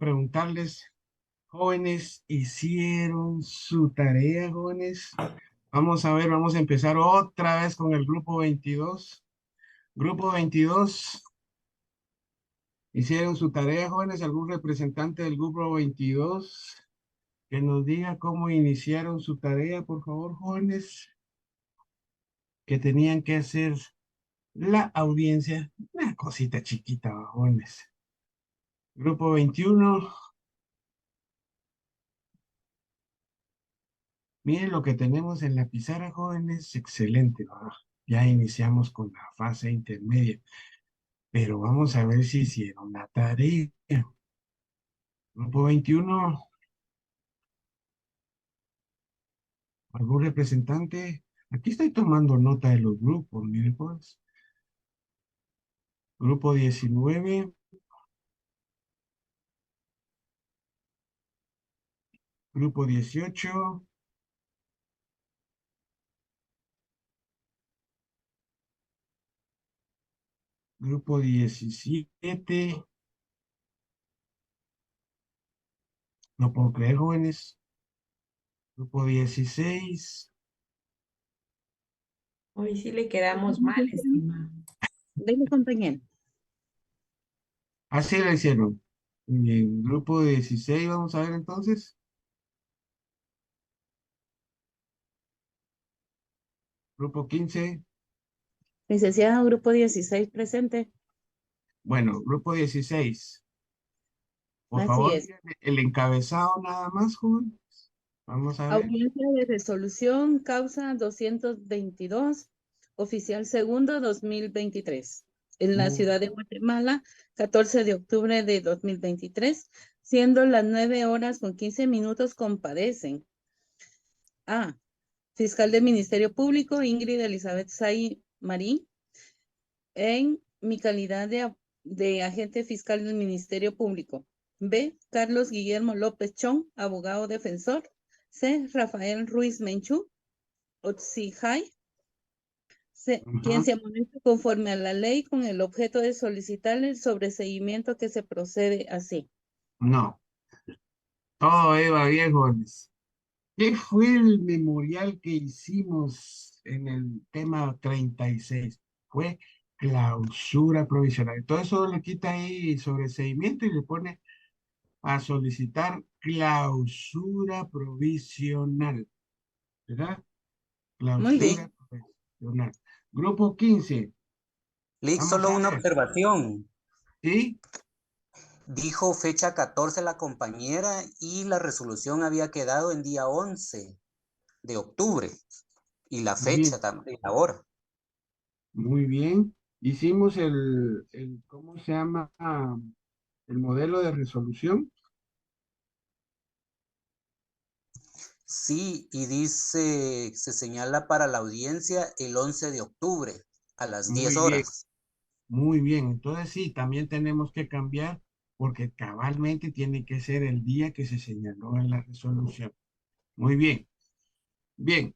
preguntarles, jóvenes, ¿hicieron su tarea, jóvenes? Vamos a ver, vamos a empezar otra vez con el grupo 22. Grupo 22, ¿hicieron su tarea, jóvenes? ¿Algún representante del grupo 22 que nos diga cómo iniciaron su tarea, por favor, jóvenes? Que tenían que hacer la audiencia, una cosita chiquita, jóvenes. Grupo 21. Miren lo que tenemos en la pizarra, jóvenes, excelente. Ya iniciamos con la fase intermedia, pero vamos a ver si hicieron la tarea. Grupo 21, ¿algún representante? Aquí estoy tomando nota de los grupos, miren pues. Grupo 19, grupo 18, grupo 17. No puedo creer, jóvenes. Grupo 16. Hoy sí le quedamos mal, estimado. Dele, compañero. Así lo hicieron. Muy bien, grupo 16, vamos a ver entonces. Grupo 15. Licenciada, grupo 16 presente. Bueno, grupo 16. Por Así favor, es. díganme el encabezado nada más, joven. Vamos a ver. Audiencia de resolución, causa 222, oficial segundo 2023. En la ciudad de Guatemala, 14 de octubre de 2023, siendo las 9:15 compadecen. A. Fiscal del Ministerio Público, Ingrid Elizabeth Say Marín, en mi calidad de agente fiscal del Ministerio Público. B. Carlos Guillermo López Chong, abogado defensor. C. Rafael Ruiz Menchú, Otsijay, quien se amonesta conforme a la ley con el objeto de solicitar el sobreseguimiento que se procede así. No, todo iba bien, jóvenes. ¿Qué fue el memorial que hicimos en el tema 36? Fue clausura provisional. Todo eso le quita ahí sobreseimiento y le pone a solicitar clausura provisional. ¿Verdad? Muy bien. Clausura provisional. Grupo 15. Lick, Vamos solo a una ver. observación. ¿Sí? Dijo fecha 14 la compañera y la resolución había quedado en día 11 de octubre. Y la Muy bien. fecha también, ahora. Muy bien. Hicimos ¿cómo se llama? El modelo de resolución. Sí, y dice, se señala para la audiencia el 11 de octubre a las 10 Muy bien, horas. muy bien. Entonces sí, también tenemos que cambiar porque cabalmente tiene que ser el día que se señaló en la resolución. Muy bien. Bien.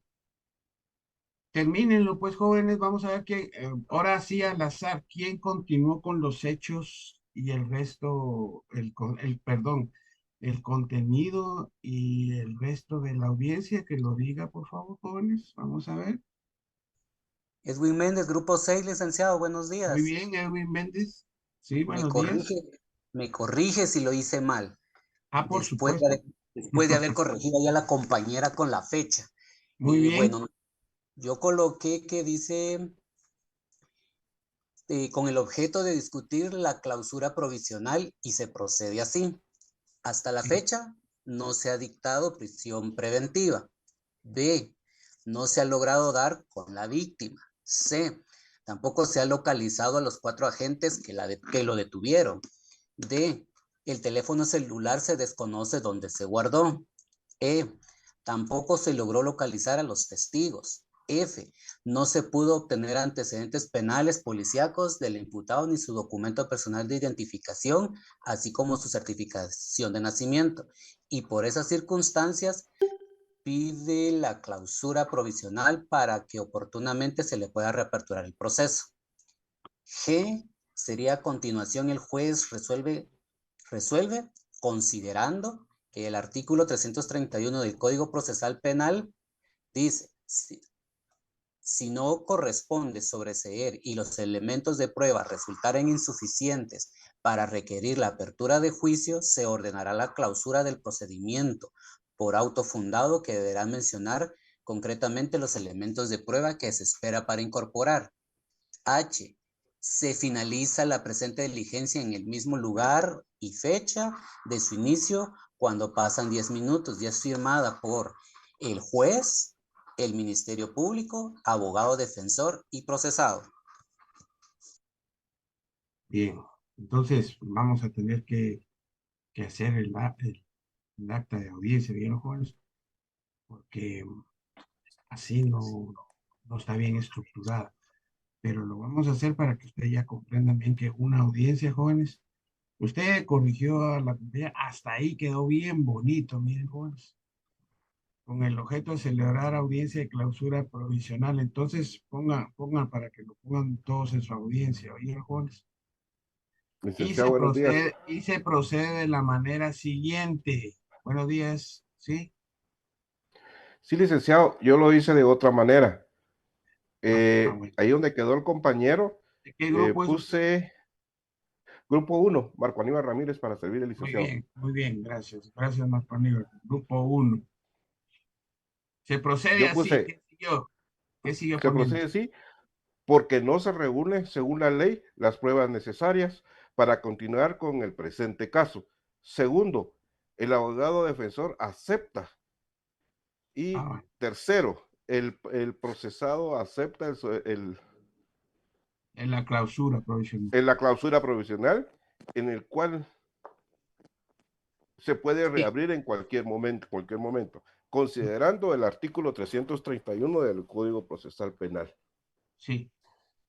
Termínenlo, pues, jóvenes. Vamos a ver que ahora sí al azar, ¿quién continuó con los hechos y el resto, perdón, el contenido y el resto de la audiencia? Que lo diga, por favor, jóvenes. Vamos a ver. Edwin Méndez, Grupo 6, licenciado, buenos Muy días. bien, Edwin Méndez. Sí, Me buenos días. corrige, me corrige si lo hice mal. Ah, por supuesto. Después de haber corregido ya la compañera con la fecha. Muy bien. Bueno, yo coloqué que dice con el objeto de discutir la clausura provisional y se procede así. Hasta la fecha no se ha dictado prisión preventiva. B. No se ha logrado dar con la víctima. C. Tampoco se ha localizado a los 4 agentes que lo detuvieron. D. El teléfono celular se desconoce dónde se guardó. E. Tampoco se logró localizar a los testigos. F. No se pudo obtener antecedentes penales policíacos del imputado ni su documento personal de identificación, así como su certificación de nacimiento. Y por esas circunstancias pide la clausura provisional para que oportunamente se le pueda reaperturar el proceso. G. Sería a continuación el juez resuelve considerando que el artículo 331 del Código Procesal Penal dice, si no corresponde sobreseer y los elementos de prueba resultaren insuficientes para requerir la apertura de juicio, se ordenará la clausura del procedimiento por auto fundado que deberá mencionar concretamente los elementos de prueba que se espera para incorporar. H. Se finaliza la presente diligencia en el mismo lugar y fecha de su inicio cuando pasan 10 minutos y es firmada por el juez, el Ministerio Público, abogado defensor y procesado. Bien, entonces vamos a tener que hacer el acta de audiencia, bien, jóvenes, porque así no está bien estructurada. Pero lo vamos a hacer para que ustedes ya comprendan bien que una audiencia, jóvenes, usted corrigió a la compañía, hasta ahí quedó bien bonito, miren, jóvenes, con el objeto de celebrar audiencia de clausura provisional. Entonces, pongan para que lo pongan todos en su audiencia, oye, jóvenes. Licenciado, buenos días. Y se procede de la manera siguiente. Buenos días, ¿sí? Sí, licenciado, yo lo hice de otra manera. Bueno. Ahí donde quedó el compañero, ¿De qué grupo es usted? puse Grupo 1, Marco Aníbal Ramírez, para servir al licenciado. Muy bien, gracias. Gracias, Marco Aníbal. Grupo 1. Se procede Yo así. puse, ¿Qué siguió? ¿Qué siguió se poniendo? procede así, porque no se reúnen, según la ley, las pruebas necesarias para continuar con el presente caso. Segundo, el abogado defensor acepta. Y Bueno. tercero, el procesado acepta En la clausura provisional. en la clausura provisional, en el cual se puede reabrir en cualquier momento, considerando el artículo 331 del Código Procesal Penal. Sí.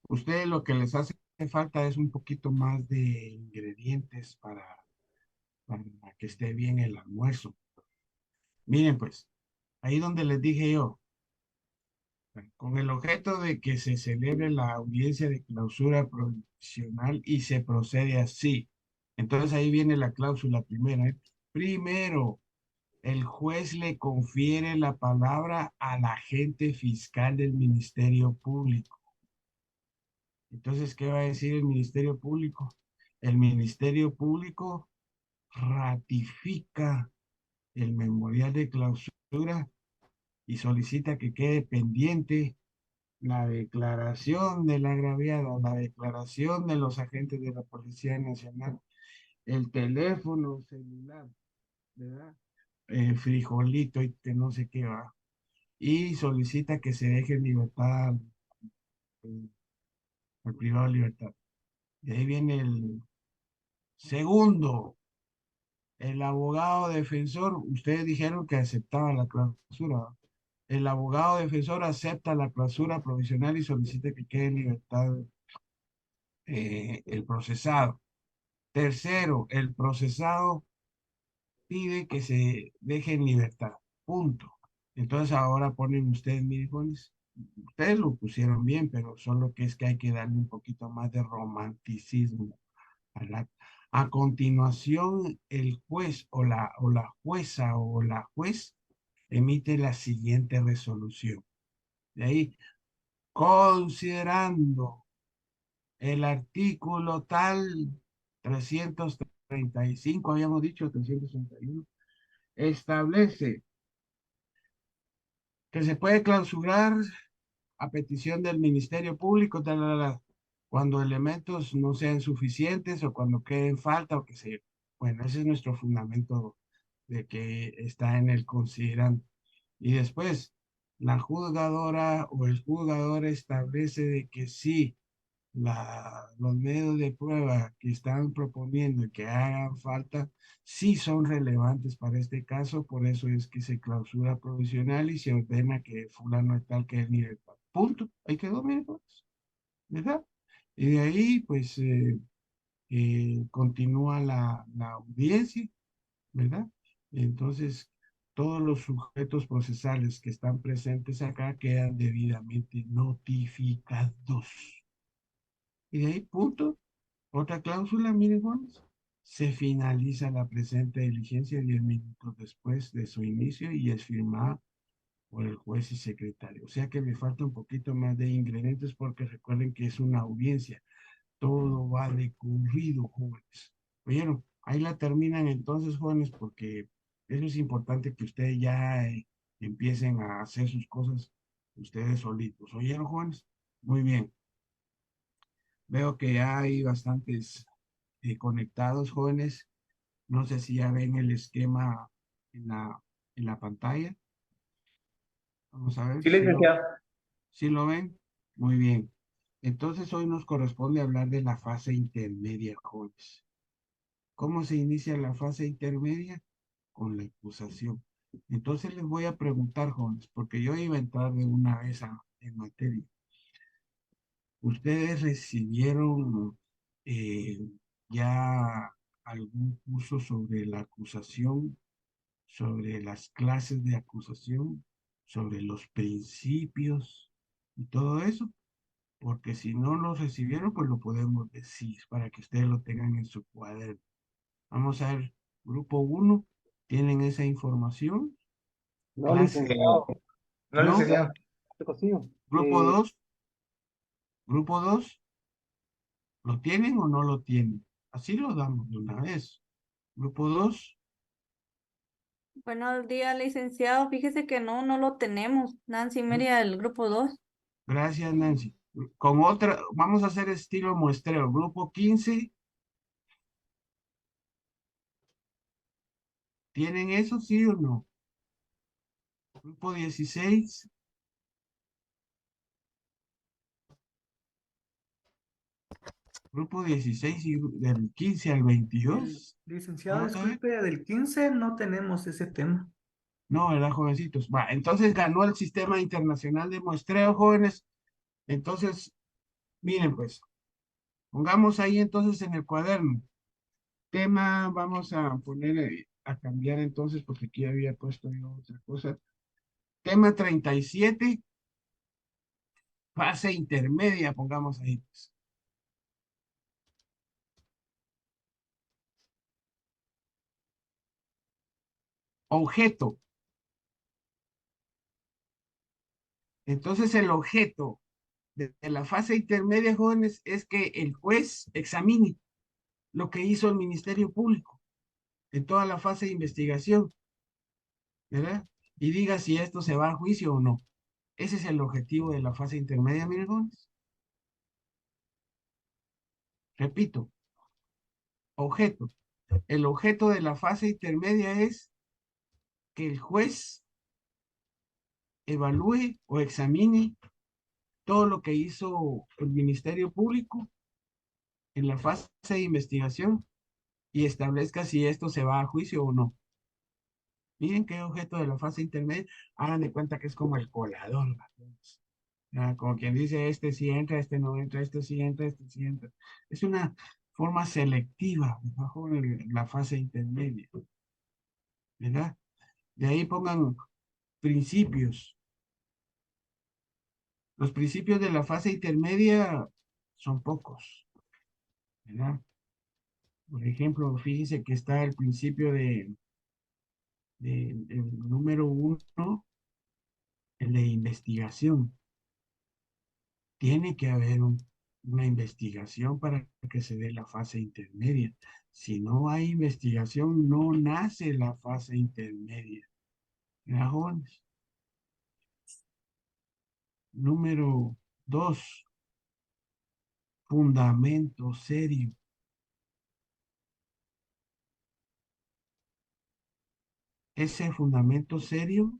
Ustedes lo que les hace falta es un poquito más de ingredientes para que esté bien el almuerzo. Miren, pues, ahí donde les dije yo, con el objeto de que se celebre la audiencia de clausura provisional y se procede así. Entonces ahí viene la cláusula primera, ¿eh? Primero, el juez le confiere la palabra al agente fiscal del Ministerio Público. Entonces, ¿qué va a decir el Ministerio Público? El Ministerio Público ratifica el memorial de clausura y solicita que quede pendiente la declaración del agraviado, la declaración de los agentes de la Policía Nacional, el teléfono celular, ¿verdad? Frijolito y que no sé qué va. Y solicita que se deje en libertad al privado de libertad. De ahí viene el segundo, el abogado defensor. Ustedes dijeron que aceptaba la clausura. El abogado defensor acepta la clausura provisional y solicita que quede en libertad el procesado. Tercero, el procesado pide que se deje en libertad. Punto. Entonces ahora ponen ustedes, miren, jóvenes, ustedes lo pusieron bien, pero solo que es que hay que darle un poquito más de romanticismo al acto. A continuación, el juez o la jueza o la juez emite la siguiente resolución. De ahí, considerando el artículo tal 335, habíamos dicho 331, establece que se puede clausurar a petición del Ministerio Público cuando elementos no sean suficientes o cuando queden falta o que se. Bueno, ese es nuestro fundamento de que está en el considerante. Y después, la juzgadora o el juzgador establece de que sí, los medios de prueba que están proponiendo y que hagan falta, sí son relevantes para este caso, por eso es que se clausura provisional y se ordena que fulano de tal quede en libertad. Punto. Ahí quedó, miren, pues, ¿verdad? Y de ahí, pues, continúa la audiencia, ¿verdad? Entonces, todos los sujetos procesales que están presentes acá quedan debidamente notificados. Y de ahí, punto. Otra cláusula, miren, Juan. se finaliza la presente diligencia 10 minutos después de su inicio y es firmada por el juez y secretario. O sea que me falta un poquito más de ingredientes porque recuerden que es una audiencia. Todo va de corrido, jóvenes. ¿Oyeron? Ahí la terminan entonces, jóvenes, porque eso es importante que ustedes ya empiecen a hacer sus cosas ustedes solitos. ¿Oyeron, jóvenes? Muy bien. Veo que ya hay bastantes conectados, jóvenes. No sé si ya ven el esquema en la pantalla. Vamos a ver Sí, si licenciado. si lo ven. Muy bien. Entonces hoy nos corresponde hablar de la fase intermedia, jóvenes. ¿Cómo se inicia la fase intermedia? Con la acusación. Entonces les voy a preguntar, jóvenes, porque yo iba a entrar de una vez en materia. ¿Ustedes recibieron ya algún curso sobre la acusación, sobre las clases de acusación, sobre los principios y todo eso? Porque si no lo recibieron, pues lo podemos decir para que ustedes lo tengan en su cuaderno. Vamos a ver, grupo 1, ¿tienen esa información? No, Clase, licenciado. No, ¿no? licenciado. ¿Qué cocido? Grupo 2, ¿lo tienen o no lo tienen? Así lo damos de una vez. Grupo 2, Buenos días, licenciado. Fíjese que no lo tenemos. Nancy Meria del grupo 2. gracias Nancy. Con otra, vamos a hacer estilo muestreo. Grupo 15, ¿tienen eso sí o no? Grupo 16, grupo 16 y del 15 al 22. Licenciado, Vamos a ver. disculpe, del 15 no tenemos ese tema. No, ¿verdad, jovencitos? Va, entonces ganó el sistema internacional de muestreo, jóvenes. Entonces, miren, pues, pongamos ahí entonces en el cuaderno. Tema, vamos a poner, a cambiar entonces, porque aquí había puesto yo otra cosa. Tema 37, fase intermedia, pongamos ahí, pues. Objeto. Entonces, el objeto de la fase intermedia, jóvenes, es que el juez examine lo que hizo el Ministerio Público en toda la fase de investigación, ¿verdad? Y diga si esto se va a juicio o no. Ese es el objetivo de la fase intermedia, miren, jóvenes. Repito, objeto. El objeto de la fase intermedia es que el juez evalúe o examine todo lo que hizo el Ministerio Público en la fase de investigación y establezca si esto se va a juicio o no. Miren qué objeto de la fase intermedia. Hagan de cuenta que es como el colador, ¿verdad? Como quien dice, este sí entra, este no entra, este sí entra, este sí entra. Es una forma selectiva bajo la fase intermedia, ¿verdad? De ahí pongan principios. Los principios de la fase intermedia son pocos, ¿verdad? Por ejemplo, fíjense que está el principio el número 1, el de investigación. Tiene que haber una investigación para que se dé la fase intermedia. Si no hay investigación, no nace la fase intermedia. ¿Verdad, jóvenes? Número 2, fundamento serio. Ese fundamento serio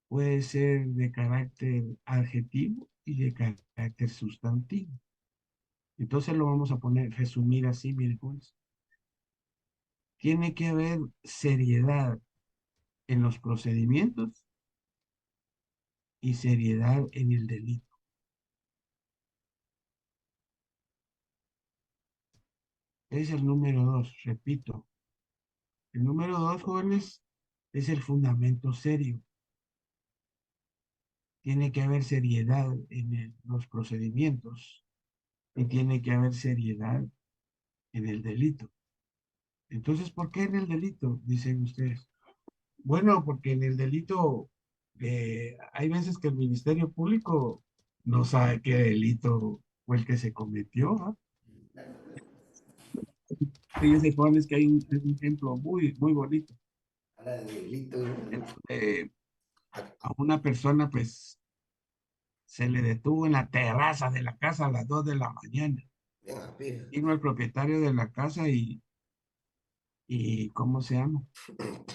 puede ser de carácter adjetivo y de carácter sustantivo. Entonces lo vamos a poner, resumir así, miren, jóvenes. Tiene que haber seriedad en los procedimientos y seriedad en el delito. Es el número 2, repito. El número 2, jóvenes, es el fundamento serio. Tiene que haber seriedad en los procedimientos y tiene que haber seriedad en el delito. Entonces, ¿por qué en el delito? Dicen ustedes. Bueno, porque en el delito hay veces que el Ministerio Público no sabe qué delito fue el que se cometió, ¿ah? Fíjense, jóvenes, que hay un ejemplo muy bonito. En donde a una persona, pues, se le detuvo en la terraza de la casa a las 2 de la mañana. Vino el propietario de la casa y ¿cómo se llama?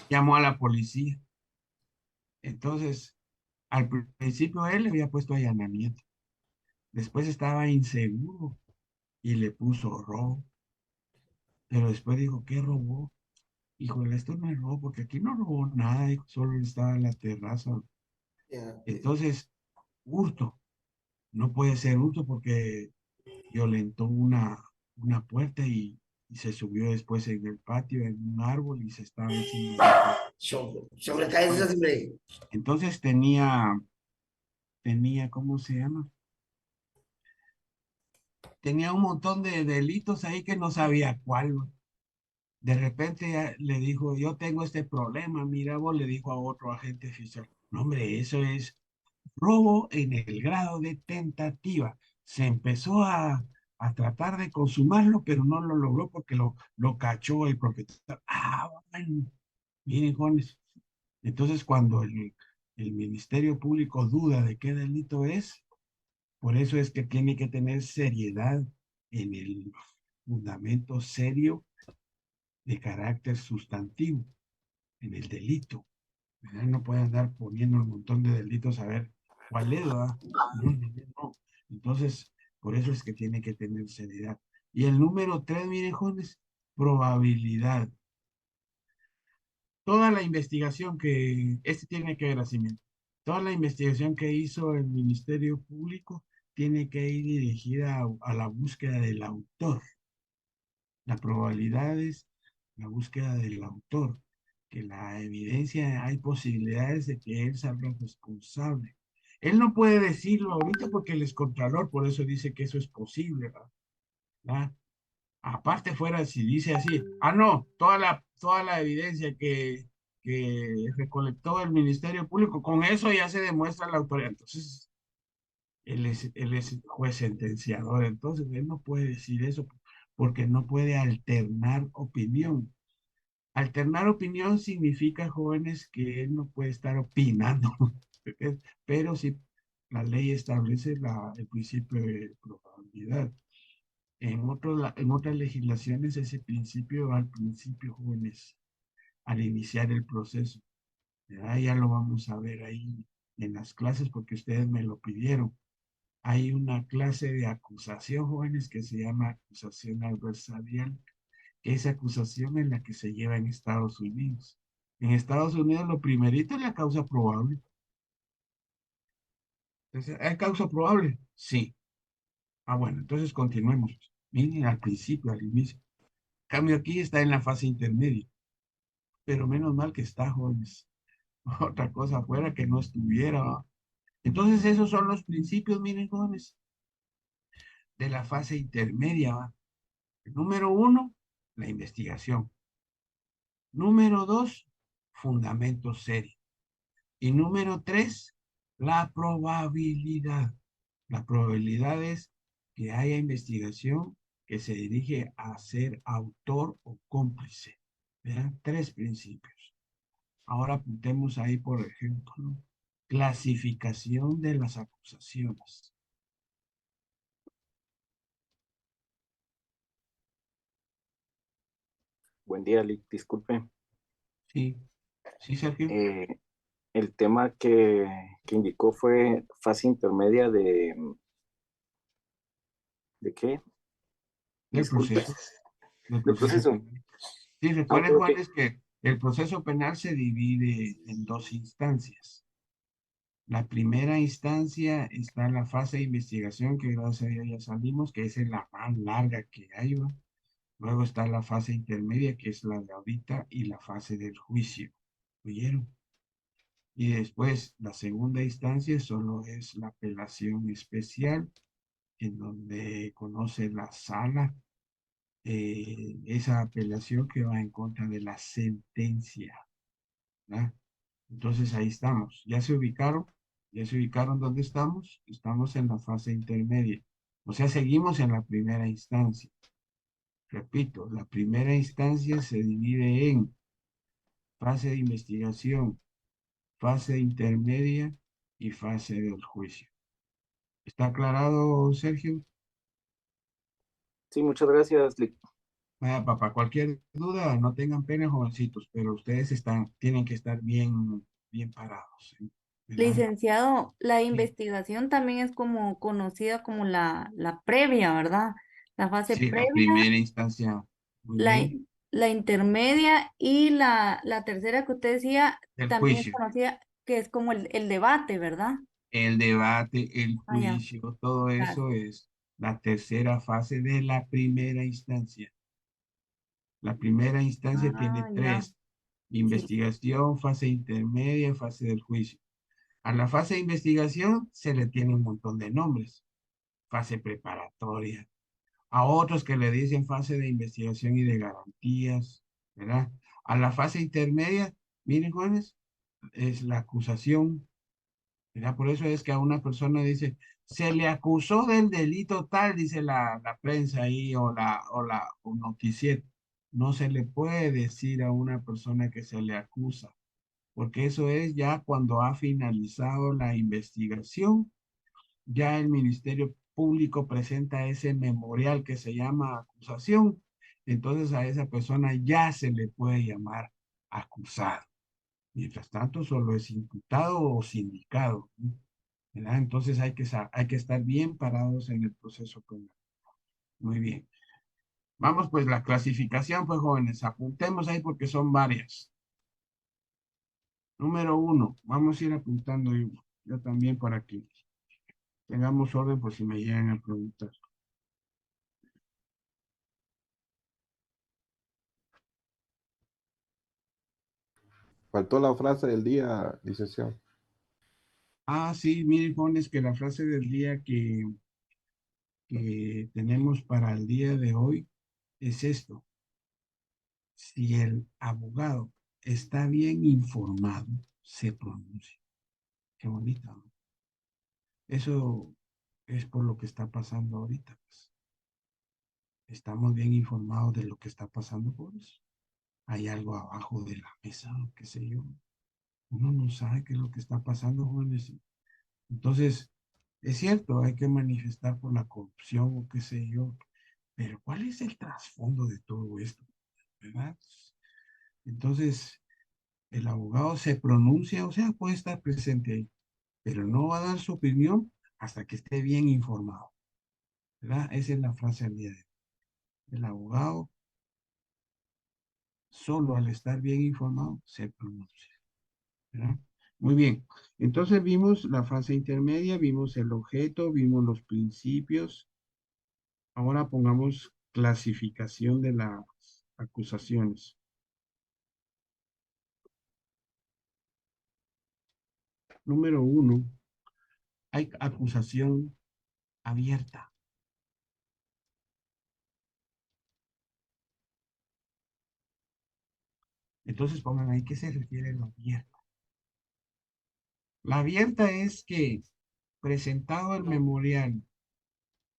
Llamó a la policía. Entonces, al principio él le había puesto allanamiento. Después estaba inseguro y le puso robo. Pero después dijo, ¿qué robó? Híjole, esto no es robo, porque aquí no robó nada, hijo, solo estaba en la terraza. Entonces, hurto. No puede ser hurto porque violentó una puerta y se subió después en el patio, en un árbol y se estaba encima del árbol. Entonces tenía, ¿cómo se llama? Tenía un montón de delitos ahí que no sabía cuál, ¿no? De repente le dijo, yo tengo este problema, mira vos, le dijo a otro agente oficial. No, hombre, eso es robo en el grado de tentativa. Se empezó a tratar de consumarlo, pero no lo logró porque lo cachó el propietario. Ah, bueno, miren, jóvenes. Entonces, cuando el Ministerio Público duda de qué delito es, por eso es que tiene que tener seriedad en el fundamento serio de carácter sustantivo, en el delito. ¿Verdad? No puede andar poniendo un montón de delitos a ver cuál es, ¿verdad? No, no, no, no. Entonces, por eso es que tiene que tener seriedad. Y el número 3, miren, jóvenes, probabilidad. Toda la investigación este tiene que ver así, miren. Toda la investigación que hizo el Ministerio Público tiene que ir dirigida a la búsqueda del autor. La probabilidad es la búsqueda del autor, que la evidencia, hay posibilidades de que él salga responsable. Él no puede decirlo ahorita porque él es contralor, por eso dice que eso es posible, ¿verdad? Aparte fuera, si dice así, no, toda la evidencia que recolectó el Ministerio Público, con eso ya se demuestra la autoridad. Entonces, él es juez sentenciador, entonces él no puede decir eso porque no puede alternar opinión. Alternar opinión significa, jóvenes, que él no puede estar opinando, pero si la ley establece el principio de probabilidad. En otras legislaciones ese principio va al principio, jóvenes, al iniciar el proceso. ¿Verdad? Ya lo vamos a ver ahí en las clases porque ustedes me lo pidieron. Hay una clase de acusación, jóvenes, que se llama acusación adversarial, que es acusación en la que se lleva en Estados Unidos. En Estados Unidos lo primerito es la causa probable. Entonces, ¿hay causa probable? Sí. Bueno, entonces continuemos. Miren, al principio, al inicio. Cambio aquí está en la fase intermedia. Pero menos mal que está, jóvenes. Otra cosa fuera que no estuviera, ¿va? Entonces, esos son los principios, miren, jóvenes, de la fase intermedia, ¿va? Número 1, la investigación. Número 2, fundamento serio. Y número 3, la probabilidad. La probabilidad es que haya investigación que se dirige a ser autor o cómplice. ¿Verdad? 3 principios. Ahora apuntemos ahí, por ejemplo, clasificación de las acusaciones. Buen día, Lick. Disculpe. Sí, sí, Sergio. El tema que indicó fue fase intermedia ¿de qué? Del Disculpe. proceso. Del ¿Del proceso proceso? penal. Sí, Ah, recuerden, ok, Juan, ok. es que el proceso penal se divide en 2 instancias. La primera instancia está en la fase de investigación, que gracias a Dios ya salimos, que es la más larga que hay, ¿va? Luego está la fase intermedia, que es la de ahorita, y la fase del juicio. ¿Oyeron? Y después, la segunda instancia solo es la apelación especial, en donde conoce la sala esa apelación que va en contra de la sentencia, ¿verdad? Entonces ahí estamos. ya se ubicaron dónde estamos. Estamos en la fase intermedia. O sea, seguimos en la primera instancia. Repito, la primera instancia se divide en fase de investigación, fase intermedia y fase del juicio. ¿Está aclarado, Sergio? Sí, muchas gracias. Vaya, papá, cualquier duda, no tengan pena, jovencitos, pero ustedes tienen que estar bien parados, ¿sí? ¿Verdad? Licenciado, la Sí, investigación también es como conocida como la previa, ¿verdad? La fase sí, la previa, primera instancia, muy la, bien, la intermedia y la tercera que usted decía el también es juicio, conocida que es como el debate, ¿verdad? el debate, el Ah, ya, juicio, todo claro. eso es la tercera fase de la primera instancia. La primera instancia tiene Ah, ya, tres: sí. investigación, fase intermedia, fase del juicio. A la fase de investigación se le tiene un montón de nombres: fase preparatoria, a otros que le dicen fase de investigación y de garantías, ¿verdad? A la fase intermedia, miren, jóvenes, es la acusación, ¿verdad? Por eso es que a una persona dice, se le acusó del delito tal, dice la prensa ahí o noticiero. No se le puede decir a una persona que se le acusa, porque eso es ya cuando ha finalizado la investigación, ya el Ministerio Público presenta ese memorial que se llama acusación, entonces a esa persona ya se le puede llamar acusado. Mientras tanto, solo es imputado o sindicado, ¿no? ¿Verdad? Entonces hay que estar bien parados en el proceso penal. Muy bien. Vamos pues la clasificación, pues jóvenes, apuntemos ahí porque son varias. Número uno, vamos a ir apuntando yo también por aquí. Tengamos orden por si me llegan a preguntar. Faltó la frase del día, licenciado. Ah, sí, miren, jóvenes, que la frase del día que tenemos para el día de hoy es esto: si el abogado está bien informado, se pronuncia. Qué bonito, ¿no? Eso es por lo que está pasando ahorita, pues. Estamos bien informados de lo que está pasando por eso. Hay algo abajo de la mesa, qué sé yo. Uno no sabe qué es lo que está pasando, jóvenes. Entonces, es cierto, hay que manifestar por la corrupción o qué sé yo, pero ¿cuál es el trasfondo de todo esto? ¿Verdad? Entonces, el abogado se pronuncia, o sea, puede estar presente ahí, pero no va a dar su opinión hasta que esté bien informado, ¿verdad? Esa es la frase del día de hoy. El abogado, solo al estar bien informado, se pronuncia, ¿verdad? Muy bien. Entonces vimos la fase intermedia, vimos el objeto, vimos los principios. Ahora pongamos clasificación de las acusaciones. Número uno, hay acusación abierta. Entonces pongan ahí qué se refiere a lo abierta. La abierta es que, presentado el memorial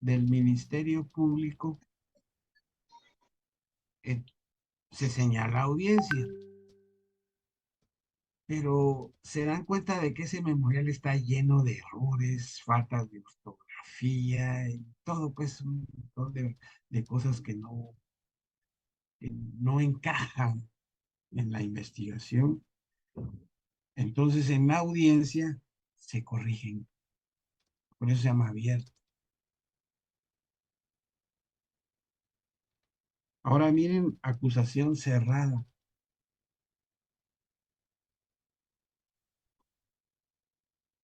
del Ministerio Público, eh, se señala audiencia, pero se dan cuenta de que ese memorial está lleno de errores, faltas de ortografía y todo, pues un montón de cosas que no encajan en la investigación. Entonces, en la audiencia se corrigen. Por eso se llama abierto. Ahora miren, acusación cerrada.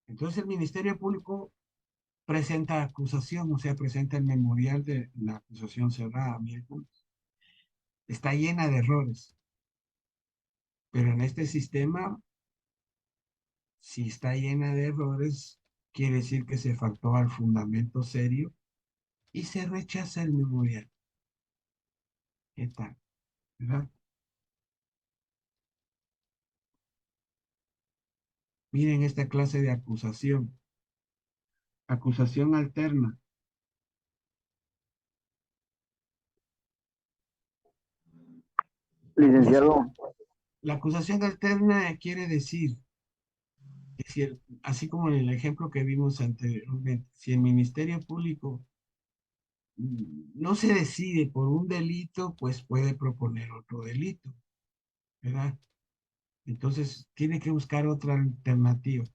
Entonces, el Ministerio Público presenta acusación, o sea, presenta el memorial de la acusación cerrada. Miren, está llena de errores. Pero en este sistema, si está llena de errores, quiere decir que se faltó al fundamento serio y se rechaza el memorial. ¿Qué tal? ¿Verdad? Miren esta clase de acusación. Acusación alterna. Licenciado, La acusación alterna quiere decir que así como en el ejemplo que vimos anteriormente, si el Ministerio Público no se decide por un delito, pues puede proponer otro delito, ¿verdad? Entonces tiene que buscar otra alternativa.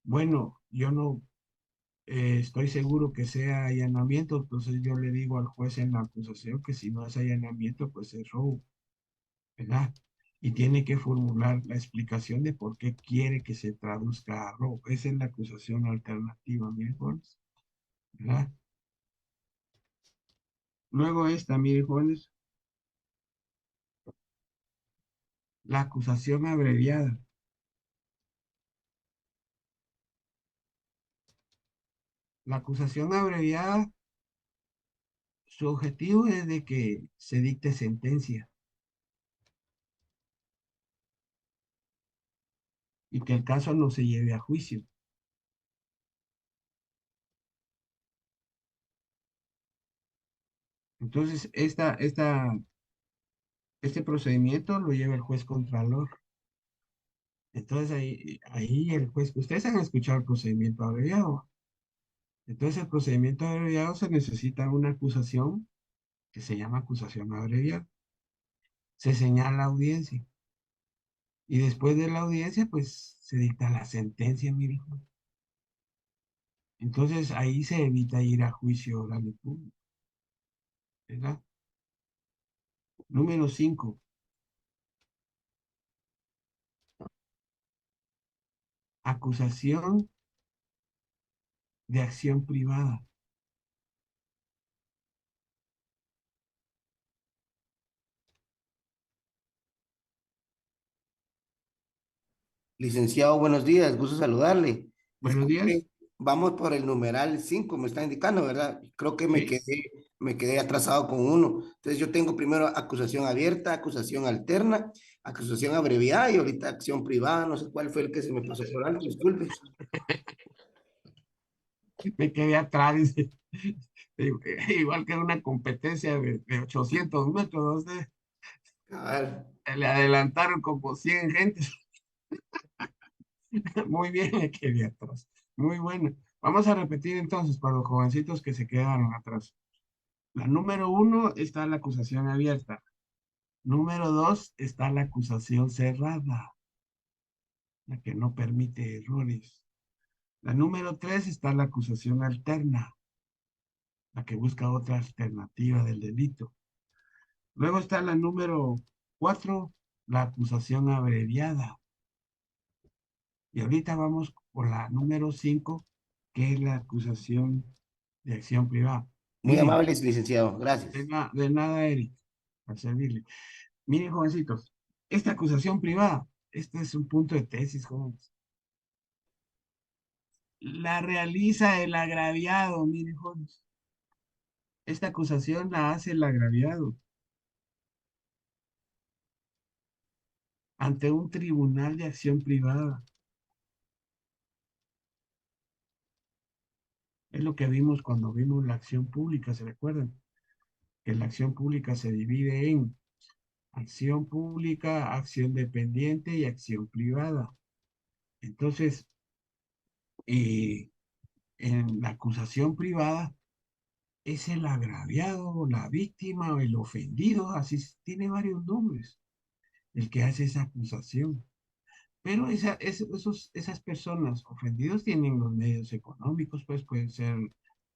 Bueno, yo no estoy seguro que sea allanamiento, entonces yo le digo al juez en la acusación que si no es allanamiento, pues es robo, ¿verdad? Y tiene que formular la explicación de por qué quiere que se traduzca a robo. Esa es la acusación alternativa, miren, jóvenes, ¿verdad? Luego esta, miren, jóvenes, la acusación abreviada. La acusación abreviada, su objetivo es de que se dicte sentencia y que el caso no se lleve a juicio. Entonces, este procedimiento lo lleva el juez contralor. Entonces, ahí el juez, ustedes han escuchado el procedimiento abreviado. Entonces, el procedimiento abreviado se necesita una acusación que se llama acusación abreviada. Se señala audiencia. Y después de la audiencia, pues se dicta la sentencia, mire. Entonces, ahí se evita ir a juicio oral y público, ¿verdad? Número 5. Acusación de acción privada. Licenciado, buenos días, gusto saludarle. Buenos días. Disculpe, vamos por el numeral 5, me está indicando, ¿verdad? Creo que Sí. me quedé atrasado con uno. Entonces yo tengo primero acusación abierta, acusación alterna, acusación abreviada y ahorita acción privada, no sé cuál fue el que se me pasó por alto, disculpe. Me quedé atrás, dice. Igual que en una competencia de 800 metros, ¿no? A ver, Le adelantaron como 100 gentes. Muy bien, me quedé atrás. Muy bueno. Vamos a repetir entonces para los jovencitos que se quedaron atrás. La número 1 está la acusación abierta. Número 2 está la acusación cerrada, la que no permite errores. La número 3 está la acusación alterna, la que busca otra alternativa del delito. Luego está la número 4, la acusación abreviada. Y ahorita vamos por la número 5, que es la acusación de acción privada. muy Miren, amable, licenciado, gracias. de nada, Eric, para servirle. Miren, jovencitos, esta acusación privada, este es un punto de tesis, jóvenes. La realiza el agraviado, miren, jóvenes. Esta acusación la hace el agraviado ante un tribunal de acción privada. Es lo que vimos cuando vimos la acción pública, ¿se recuerdan? Que la acción pública se divide en acción pública, acción dependiente y acción privada. Entonces, en la acusación privada es el agraviado, la víctima o el ofendido, así tiene varios nombres, el que hace esa acusación. Pero esas personas ofendidos tienen los medios económicos, pues pueden ser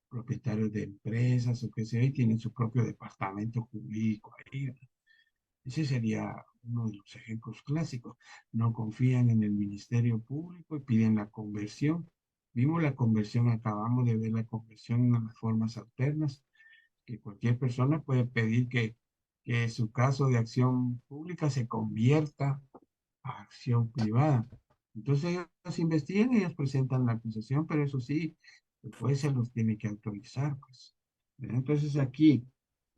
propietarios de empresas o qué sea, y tienen su propio departamento jurídico ahí. Ese sería uno de los ejemplos clásicos. No confían en el Ministerio Público y piden la conversión. Vimos la conversión, acabamos de ver la conversión en las formas alternas, que cualquier persona puede pedir que su caso de acción pública se convierta a acción privada. Entonces ellos investigan, ellos presentan la acusación, pero eso sí, el juez se los tiene que autorizar, pues. Entonces aquí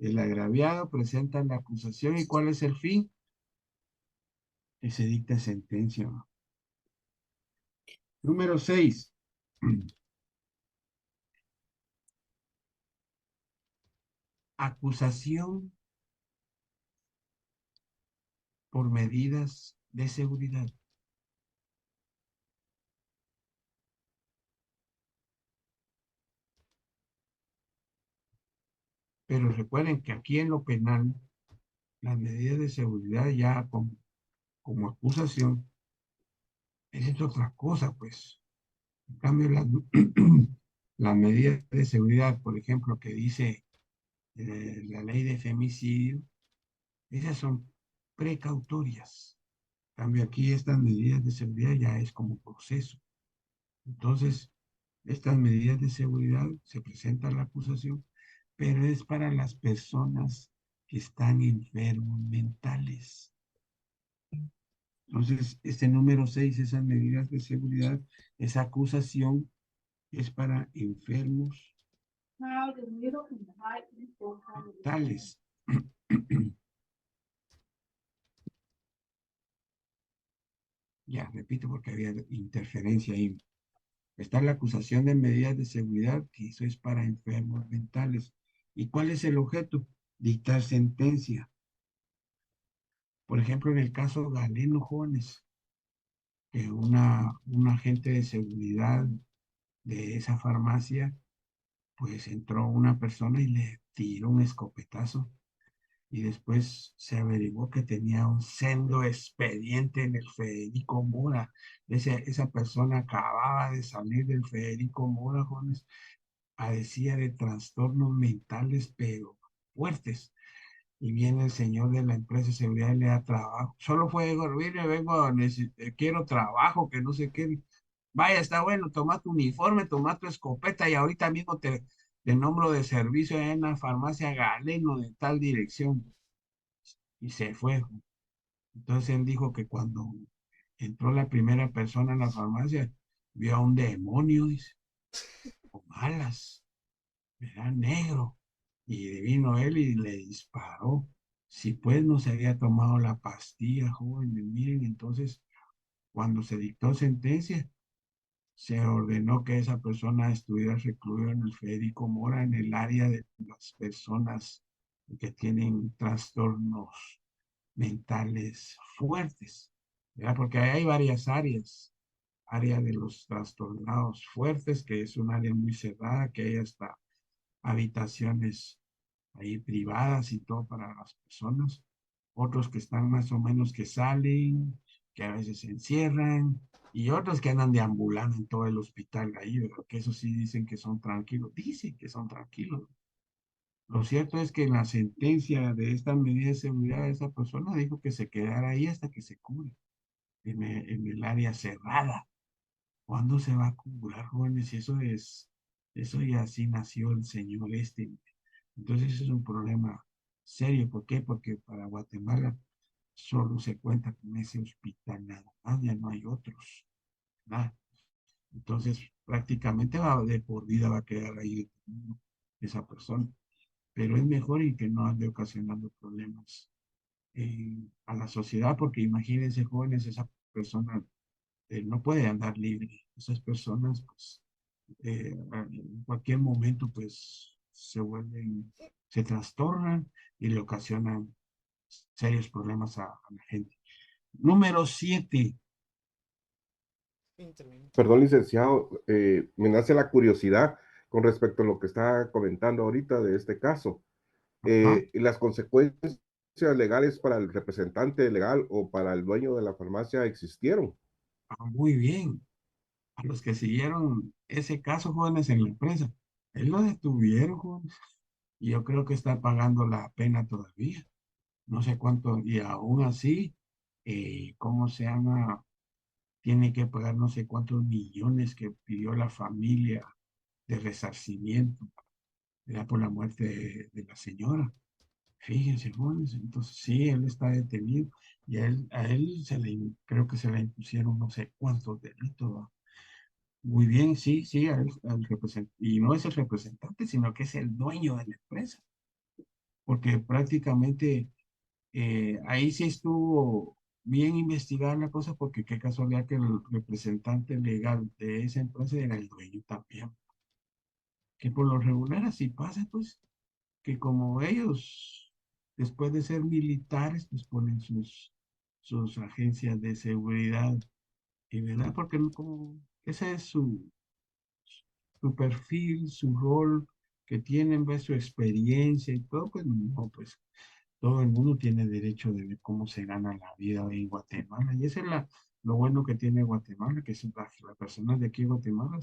El agraviado presenta la acusación y ¿cuál es el fin? Que se dicte sentencia. Número 6. Acusación por medidas de seguridad. Pero recuerden que aquí en lo penal, las medidas de seguridad ya como acusación, esa es otra cosa, pues. En cambio, las medidas de seguridad, por ejemplo, que dice la ley de femicidio, esas son precautorias. En cambio, aquí estas medidas de seguridad ya es como proceso. Entonces, estas medidas de seguridad se presenta la acusación, pero es para las personas que están enfermos mentales. Entonces, este número 6, esas medidas de seguridad, esa acusación es para enfermos mentales. Ya, repito porque había interferencia ahí. Está la acusación de medidas de seguridad, que eso es para enfermos mentales. ¿Y cuál es el objeto? Dictar sentencia. Por ejemplo, en el caso Galeno Jóvenes, que un agente de seguridad de esa farmacia, pues entró una persona y le tiró un escopetazo y después se averiguó que tenía un sendo expediente en el Federico Mora. Esa persona acababa de salir del Federico Mora, jóvenes, padecía de trastornos mentales, pero fuertes. Y viene el señor de la empresa de seguridad y le da trabajo. Solo fue, digo, mire, quiero trabajo, que no sé qué. Vaya, está bueno, toma tu uniforme, toma tu escopeta y ahorita mismo te nombro de servicio en la farmacia Galeno de tal dirección. Y se fue. Entonces él dijo que cuando entró la primera persona en la farmacia, vio a un demonio, dice, con alas, era negro. Y vino él y le disparó. Si pues no se había tomado la pastilla, jóvenes, miren, entonces cuando se dictó sentencia, se ordenó que esa persona estuviera recluida en el Federico Mora, en el área de las personas que tienen trastornos mentales fuertes, ¿verdad? Porque hay varias áreas. Área de los trastornados fuertes, que es un área muy cerrada, que hay hasta habitaciones ahí privadas y todo para las personas. Otros que están más o menos que salen, que a veces se encierran, y otros que andan deambulando en todo el hospital ahí, ¿verdad? Que eso sí dicen que son tranquilos, dicen que son tranquilos. Lo cierto es que en la sentencia de esta medida de seguridad, esa persona dijo que se quedara ahí hasta que se cure, en el área cerrada. ¿Cuándo se va a curar, jóvenes? Eso ya así nació el señor este. Entonces, eso es un problema serio. ¿Por qué? Porque para Guatemala solo se cuenta con ese hospital, nada más, ya no hay otros, ¿verdad? Entonces, prácticamente de por vida va a quedar ahí esa persona. Pero es mejor y que no ande ocasionando problemas a la sociedad, porque imagínense, jóvenes, esa persona no puede andar libre. Esas personas, pues, en cualquier momento, pues, se trastornan y le ocasionan serios problemas a la gente. Número 7. Perdón, licenciado, me nace la curiosidad con respecto a lo que está comentando ahorita de este caso. Las consecuencias legales para el representante legal o para el dueño de la farmacia existieron. Muy bien. A los que siguieron ese caso, jóvenes, en la empresa, él lo detuvieron, jóvenes, y yo creo que está pagando la pena todavía. No sé cuánto, y aún así, ¿cómo se llama? Tiene que pagar no sé cuántos millones que pidió la familia de resarcimiento, era por la muerte de la señora. Fíjense, jóvenes, entonces sí, él está detenido y a él creo que se le impusieron no sé cuántos delitos, ¿va? Muy bien, sí, sí, al representante, y no es el representante, sino que es el dueño de la empresa. porque prácticamente ahí sí estuvo bien investigada la cosa, porque qué casualidad que el representante legal de esa empresa era el dueño también, que por lo regular así pasa, pues, que como ellos, después de ser militares, pues ponen sus agencias de seguridad, y verdad, porque como ese es su perfil, su rol que tienen, pues, su experiencia y todo, pues no, pues todo el mundo tiene derecho de ver cómo se gana la vida en Guatemala. Y eso es lo bueno que tiene Guatemala, que las personas de aquí en Guatemala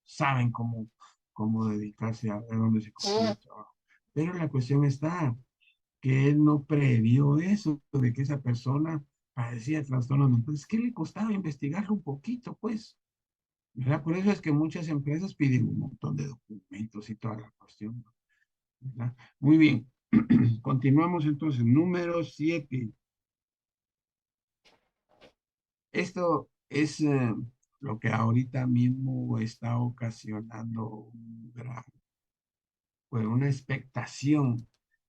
saben cómo dedicarse a ver dónde se consigue el trabajo. Pero la cuestión está que él no previó eso, de que esa persona padecía trastorno mental. Es que le costaba investigarlo un poquito, pues. ¿Verdad? Por eso es que muchas empresas piden un montón de documentos y toda la cuestión, ¿verdad? Muy bien. Continuamos entonces. Número 7. Esto es lo que ahorita mismo está ocasionando pues, una expectación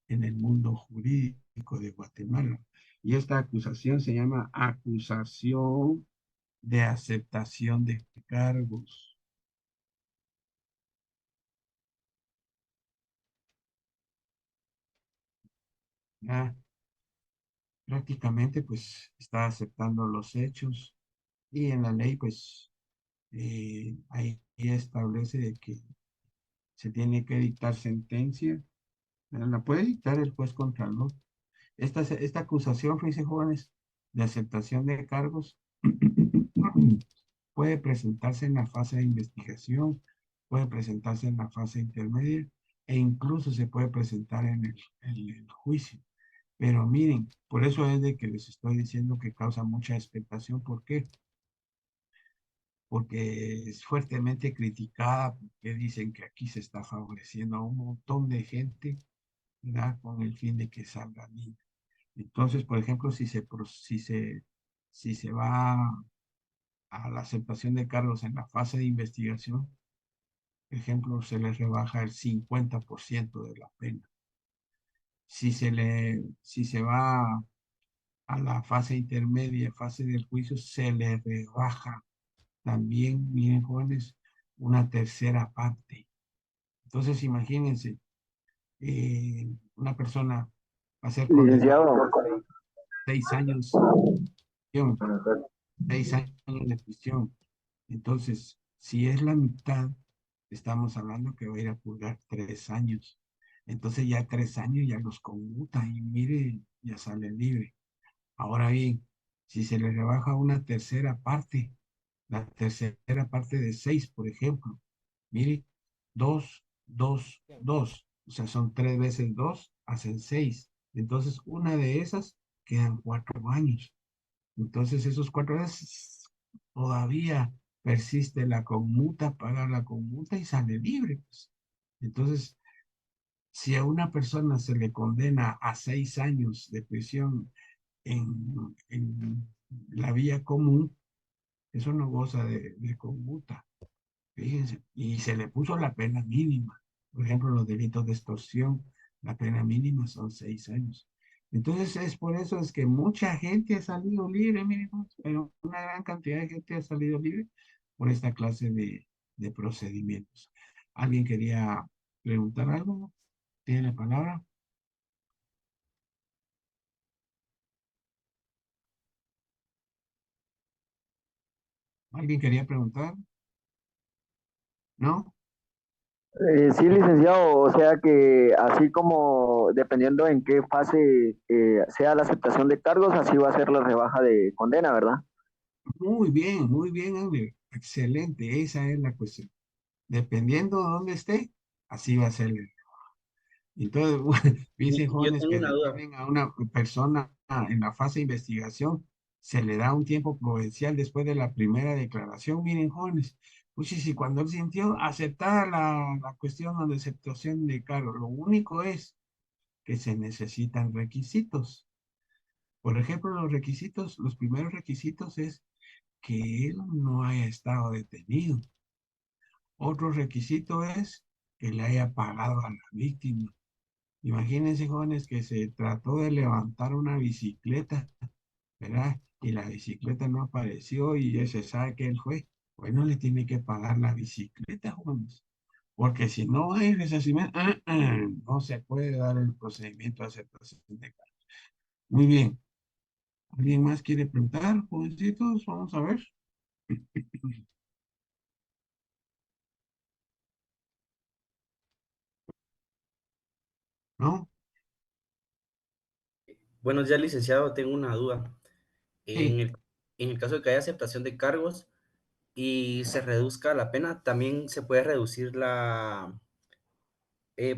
en el mundo jurídico de Guatemala. Y esta acusación se llama acusación de aceptación de cargos. ¿Ya? Prácticamente pues está aceptando los hechos y en la ley pues ahí establece de que se tiene que dictar sentencia, la puede dictar el juez contralor. Esta acusación, fíjense jóvenes, de aceptación de cargos puede presentarse en la fase de investigación, puede presentarse en la fase intermedia e incluso se puede presentar en el juicio. Pero miren, por eso es de que les estoy diciendo que causa mucha expectación. ¿Por qué? Porque es fuertemente criticada, porque dicen que aquí se está favoreciendo a un montón de gente, ¿verdad? Con el fin de que salga libre. Entonces, por ejemplo, si se va a la aceptación de cargos en la fase de investigación, por ejemplo, se les rebaja el 50% de la pena. Si se va a la fase intermedia, fase del juicio, se le rebaja también, miren jóvenes, una tercera parte. Entonces, imagínense, una persona va a ser condenada Licenciado, a 6 años de prisión, 6 años de prisión. Entonces, si es la mitad, estamos hablando que va a ir a purgar 3 años. Entonces ya 3 años ya los conmuta y mire, ya sale libre. Ahora bien, si se le rebaja una tercera parte, la tercera parte de 6, por ejemplo, mire, 2, 2, 2, o sea, son 3 veces 2, hacen 6. Entonces, una de esas quedan 4 años. Entonces, esos 4 años todavía persiste la conmuta, paga la conmuta y sale libre, pues. Entonces, si a una persona se le condena a 6 años de prisión en la vía común, eso no goza de conmuta, fíjense, y se le puso la pena mínima. Por ejemplo, los delitos de extorsión, la pena mínima son 6 años. Entonces, es por eso es que mucha gente ha salido libre, miren, pero una gran cantidad de gente ha salido libre por esta clase de procedimientos. ¿Alguien quería preguntar algo? ¿Tiene la palabra? ¿Alguien quería preguntar? ¿No? sí, licenciado, o sea que así como dependiendo en qué fase sea la aceptación de cargos, así va a ser la rebaja de condena, ¿verdad? Muy bien, Ángel. Excelente, esa es la cuestión. Dependiendo de dónde esté, así va a ser. Entonces, dicen Yo jóvenes tengo que una duda. detienen a una persona en la fase de investigación, se le da un tiempo prudencial después de la primera declaración. Miren, jóvenes, pues si cuando él sintió aceptada la cuestión de aceptación de cargo, lo único es que se necesitan requisitos. Por ejemplo, los primeros requisitos es que él no haya estado detenido. Otro requisito es que le haya pagado a la víctima. Imagínense, jóvenes, que se trató de levantar una bicicleta, ¿verdad? Y la bicicleta no apareció y ya se sabe que él fue. Bueno, le tiene que pagar la bicicleta, jóvenes. Porque si no hay resarcimiento, no se puede dar el procedimiento de aceptación de cargos. Muy bien. ¿Alguien más quiere preguntar, jovencitos? Vamos a ver. ¿No? Buenos días, licenciado. Tengo una duda. En Sí, en el caso de que haya aceptación de cargos y se reduzca la pena, también se puede reducir por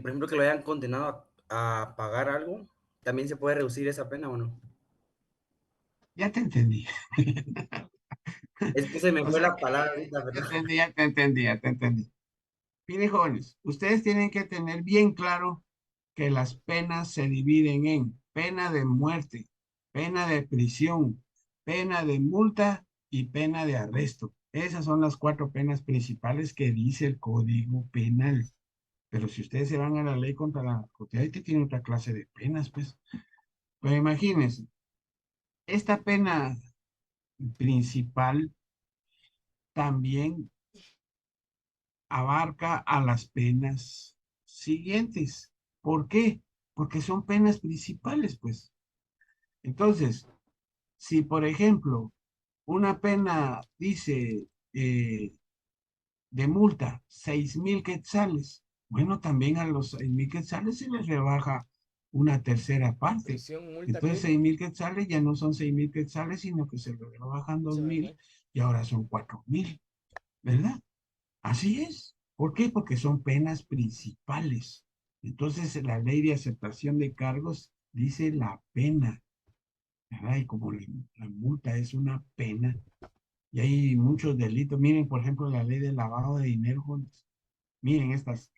ejemplo, que lo hayan condenado a pagar algo, también se puede reducir esa pena o no. ya te entendí. Es que se me O fue sea la que palabra ahorita, ya te perdón. entendí, ya te entendí, ya te entendí. Miren, jóvenes, ustedes tienen que tener bien claro que las penas se dividen en pena de muerte, pena de prisión, pena de multa y pena de arresto. Esas son las cuatro penas principales que dice el Código Penal. Pero si ustedes se van a la ley contra la narcoticidad, ahí tiene otra clase de penas, pues. Pero imagínense, esta pena principal también abarca a las penas siguientes. ¿Por qué? Porque son penas principales, pues. Entonces, si por ejemplo una pena dice de multa 6,000 quetzales, bueno, también a los 6,000 quetzales se les rebaja una tercera parte. Prisión, multa, Entonces ¿qué? 6,000 quetzales ya no son 6,000 quetzales, sino que se les rebajan dos Se me mil fue. y ahora son 4,000, ¿verdad? Así es. ¿Por qué? Porque son penas principales. Entonces, la ley de aceptación de cargos dice la pena, ¿verdad? Y como la multa es una pena, y hay muchos delitos. Miren, por ejemplo, la ley de lavado de dinero, jóvenes. Miren estas.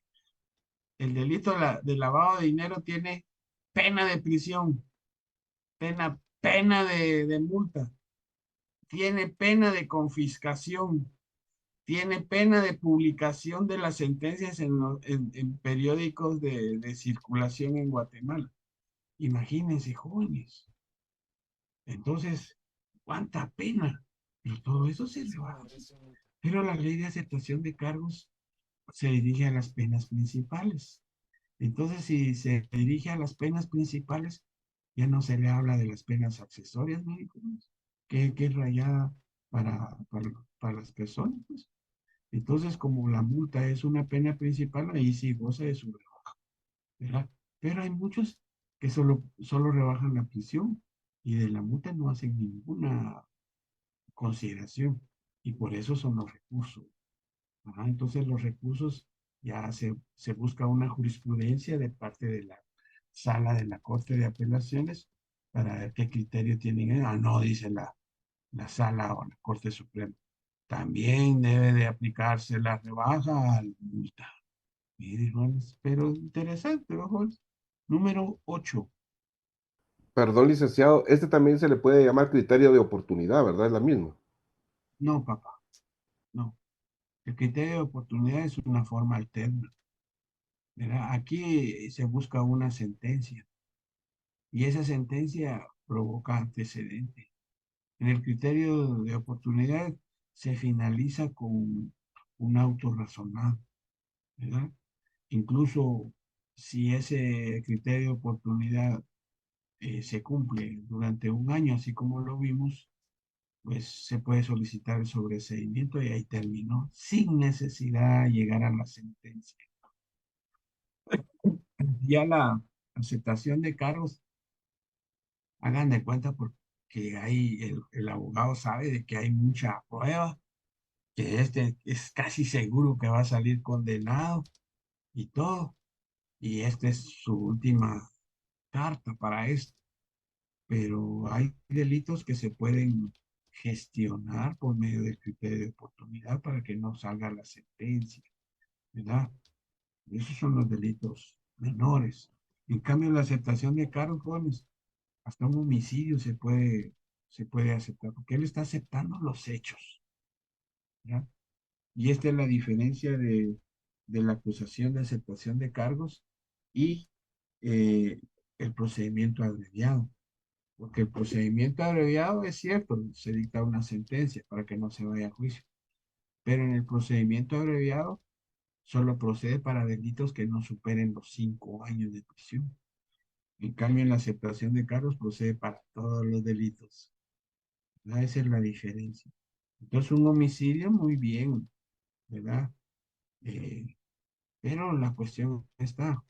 El delito de lavado de dinero tiene pena de prisión, pena de multa, tiene pena de confiscación, tiene pena de publicación de las sentencias en periódicos de circulación en Guatemala. Imagínense, jóvenes. Entonces, ¿cuánta pena? Pero todo eso se Sí, rebaja. madre, eso no- Pero la ley de aceptación de cargos se dirige a las penas principales. Entonces, si se dirige a las penas principales, ya no se le habla de las penas accesorias, ¿no? Que es rayada para las personas, pues. Entonces, como la multa es una pena principal, ahí sí goza de su rebaja, ¿verdad? Pero hay muchos que solo rebajan la prisión y de la multa no hacen ninguna consideración y por eso son los recursos. Ajá, entonces los recursos ya se busca una jurisprudencia de parte de la sala de la Corte de Apelaciones para ver qué criterio tienen. Ah, no, dice la sala o la Corte Suprema. También debe de aplicarse la rebaja al multa. Mire, Juanes, pero interesante, ¿no, Juanes? Número 8. Perdón, licenciado, este también se le puede llamar criterio de oportunidad, ¿verdad? Es la misma. No, papá, no. El criterio de oportunidad es una forma alterna, ¿verdad? Aquí se busca una sentencia y esa sentencia provoca antecedente. En el criterio de oportunidad se finaliza con un auto razonado, ¿verdad? Incluso si ese criterio de oportunidad se cumple durante un año, así como lo vimos, pues se puede solicitar el sobreseimiento y ahí terminó, sin necesidad de llegar a la sentencia. Ya la aceptación de cargos, hagan de cuenta porque el abogado sabe de que hay mucha prueba, que este es casi seguro que va a salir condenado y todo, y esta es su última carta para esto. Pero hay delitos que se pueden gestionar por medio del criterio de oportunidad para que no salga la sentencia, ¿verdad? Esos son los delitos menores. En cambio, la aceptación de cargos, jóvenes, hasta un homicidio se puede aceptar, porque él está aceptando los hechos, ¿ya? Y esta es la diferencia de la acusación de aceptación de cargos y eh, el procedimiento abreviado. Porque el procedimiento abreviado es cierto, se dicta una sentencia para que no se vaya a juicio. Pero en el procedimiento abreviado solo procede para delitos que no superen los 5 años de prisión. En cambio, en la aceptación de cargos procede para todos los delitos. Esa es la diferencia. Entonces, un homicidio, muy bien, ¿verdad? Eh, pero la cuestión está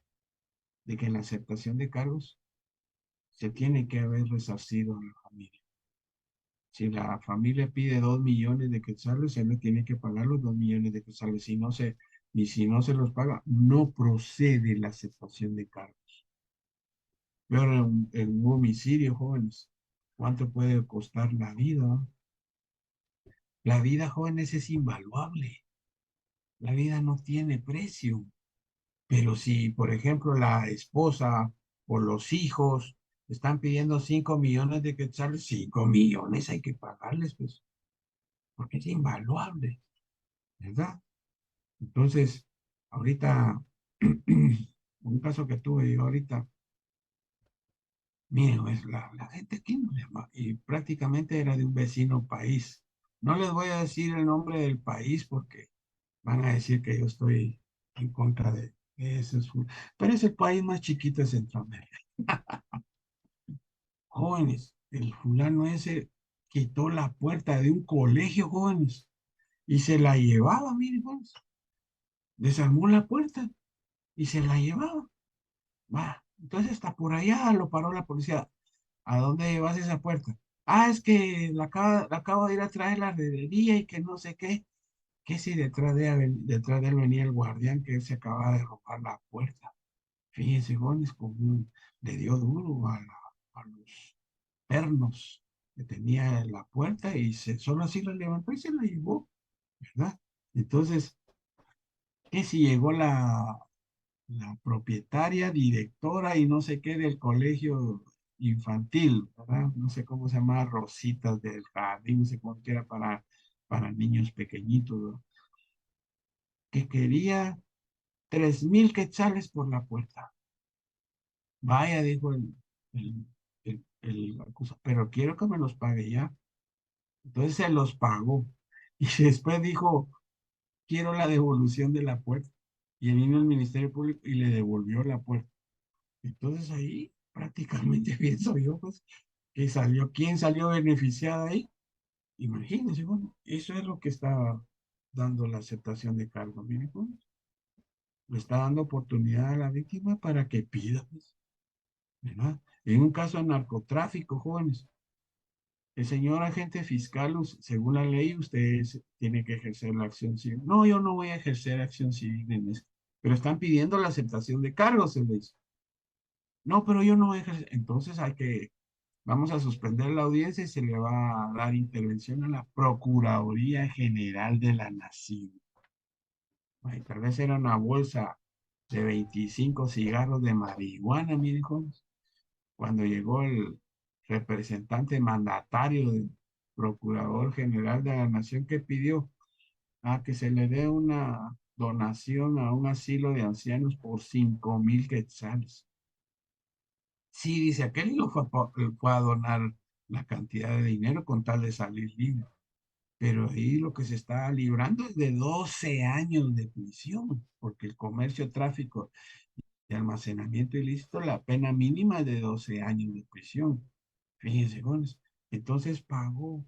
de que en la aceptación de cargos se tiene que haber resarcido a la familia. Si la familia pide 2 millones de quetzales, se le tiene que pagar los 2 millones de quetzales. Y si no se los paga, no procede la aceptación de cargos. Pero en un homicidio, jóvenes, ¿cuánto puede costar la vida? La vida, jóvenes, es invaluable. La vida no tiene precio. Pero si, por ejemplo, la esposa o los hijos están pidiendo 5 millones de quetzales, 5 millones hay que pagarles, pues, porque es invaluable, ¿verdad? Entonces, ahorita, un caso que tuve yo ahorita, miren, pues, la gente aquí no llama, y prácticamente era de un vecino país. No les voy a decir el nombre del país porque van a decir que yo estoy en contra de ese, pero es el país más chiquito de Centroamérica. Jóvenes, el fulano ese quitó la puerta de un colegio, jóvenes, y se la llevaba, miren, jóvenes, desarmó la puerta y se la llevaba. Va, entonces hasta por allá lo paró la policía. ¿A dónde llevas esa puerta? Ah, es que la acabo de ir a traer la herrería y que no sé qué. Que si detrás de él venía el guardián que él se acaba de robar la puerta. Fíjense, jóvenes, como le dio duro a los pernos que tenía en la puerta y solo así la levantó y se la llevó, ¿verdad? Entonces, que si llegó la propietaria, directora y no sé qué del colegio infantil, ¿verdad? No sé cómo se llama, Rositas del Jardín, no sé cómo que era para niños pequeñitos, ¿verdad? Que quería 3,000 quetzales por la puerta. Vaya, dijo el acusador, pero quiero que me los pague ya. Entonces se los pagó. Y después dijo, quiero la devolución de la puerta. Y vino el Ministerio Público y le devolvió la puerta. Entonces ahí prácticamente pienso yo, pues, que salió, ¿quién salió beneficiada ahí? Imagínense, bueno, eso es lo que está dando la aceptación de cargo. Miren, pues, le está dando oportunidad a la víctima para que pida, pues, ¿verdad? En un caso de narcotráfico, jóvenes, el señor agente fiscal, según la ley, usted tiene que ejercer la acción civil. No, yo no voy a ejercer acción civil en esto, pero están pidiendo la aceptación de cargos, se le dice. No, pero yo no voy a ejercer. Entonces vamos a suspender la audiencia y se le va a dar intervención a la Procuraduría General de la Nación. Ay, tal vez era una bolsa de 25 cigarros de marihuana, mi hijo. Cuando llegó el representante mandatario del Procurador General de la Nación que pidió que se le dé una donación a un asilo de ancianos por 5,000 quetzales. Sí, dice aquel lo fue a donar la cantidad de dinero con tal de salir libre. Pero ahí lo que se está librando es de 12 años de prisión, porque el comercio, tráfico y almacenamiento ilícito, la pena mínima es de 12 años de prisión. Fíjense, jóvenes. Entonces pagó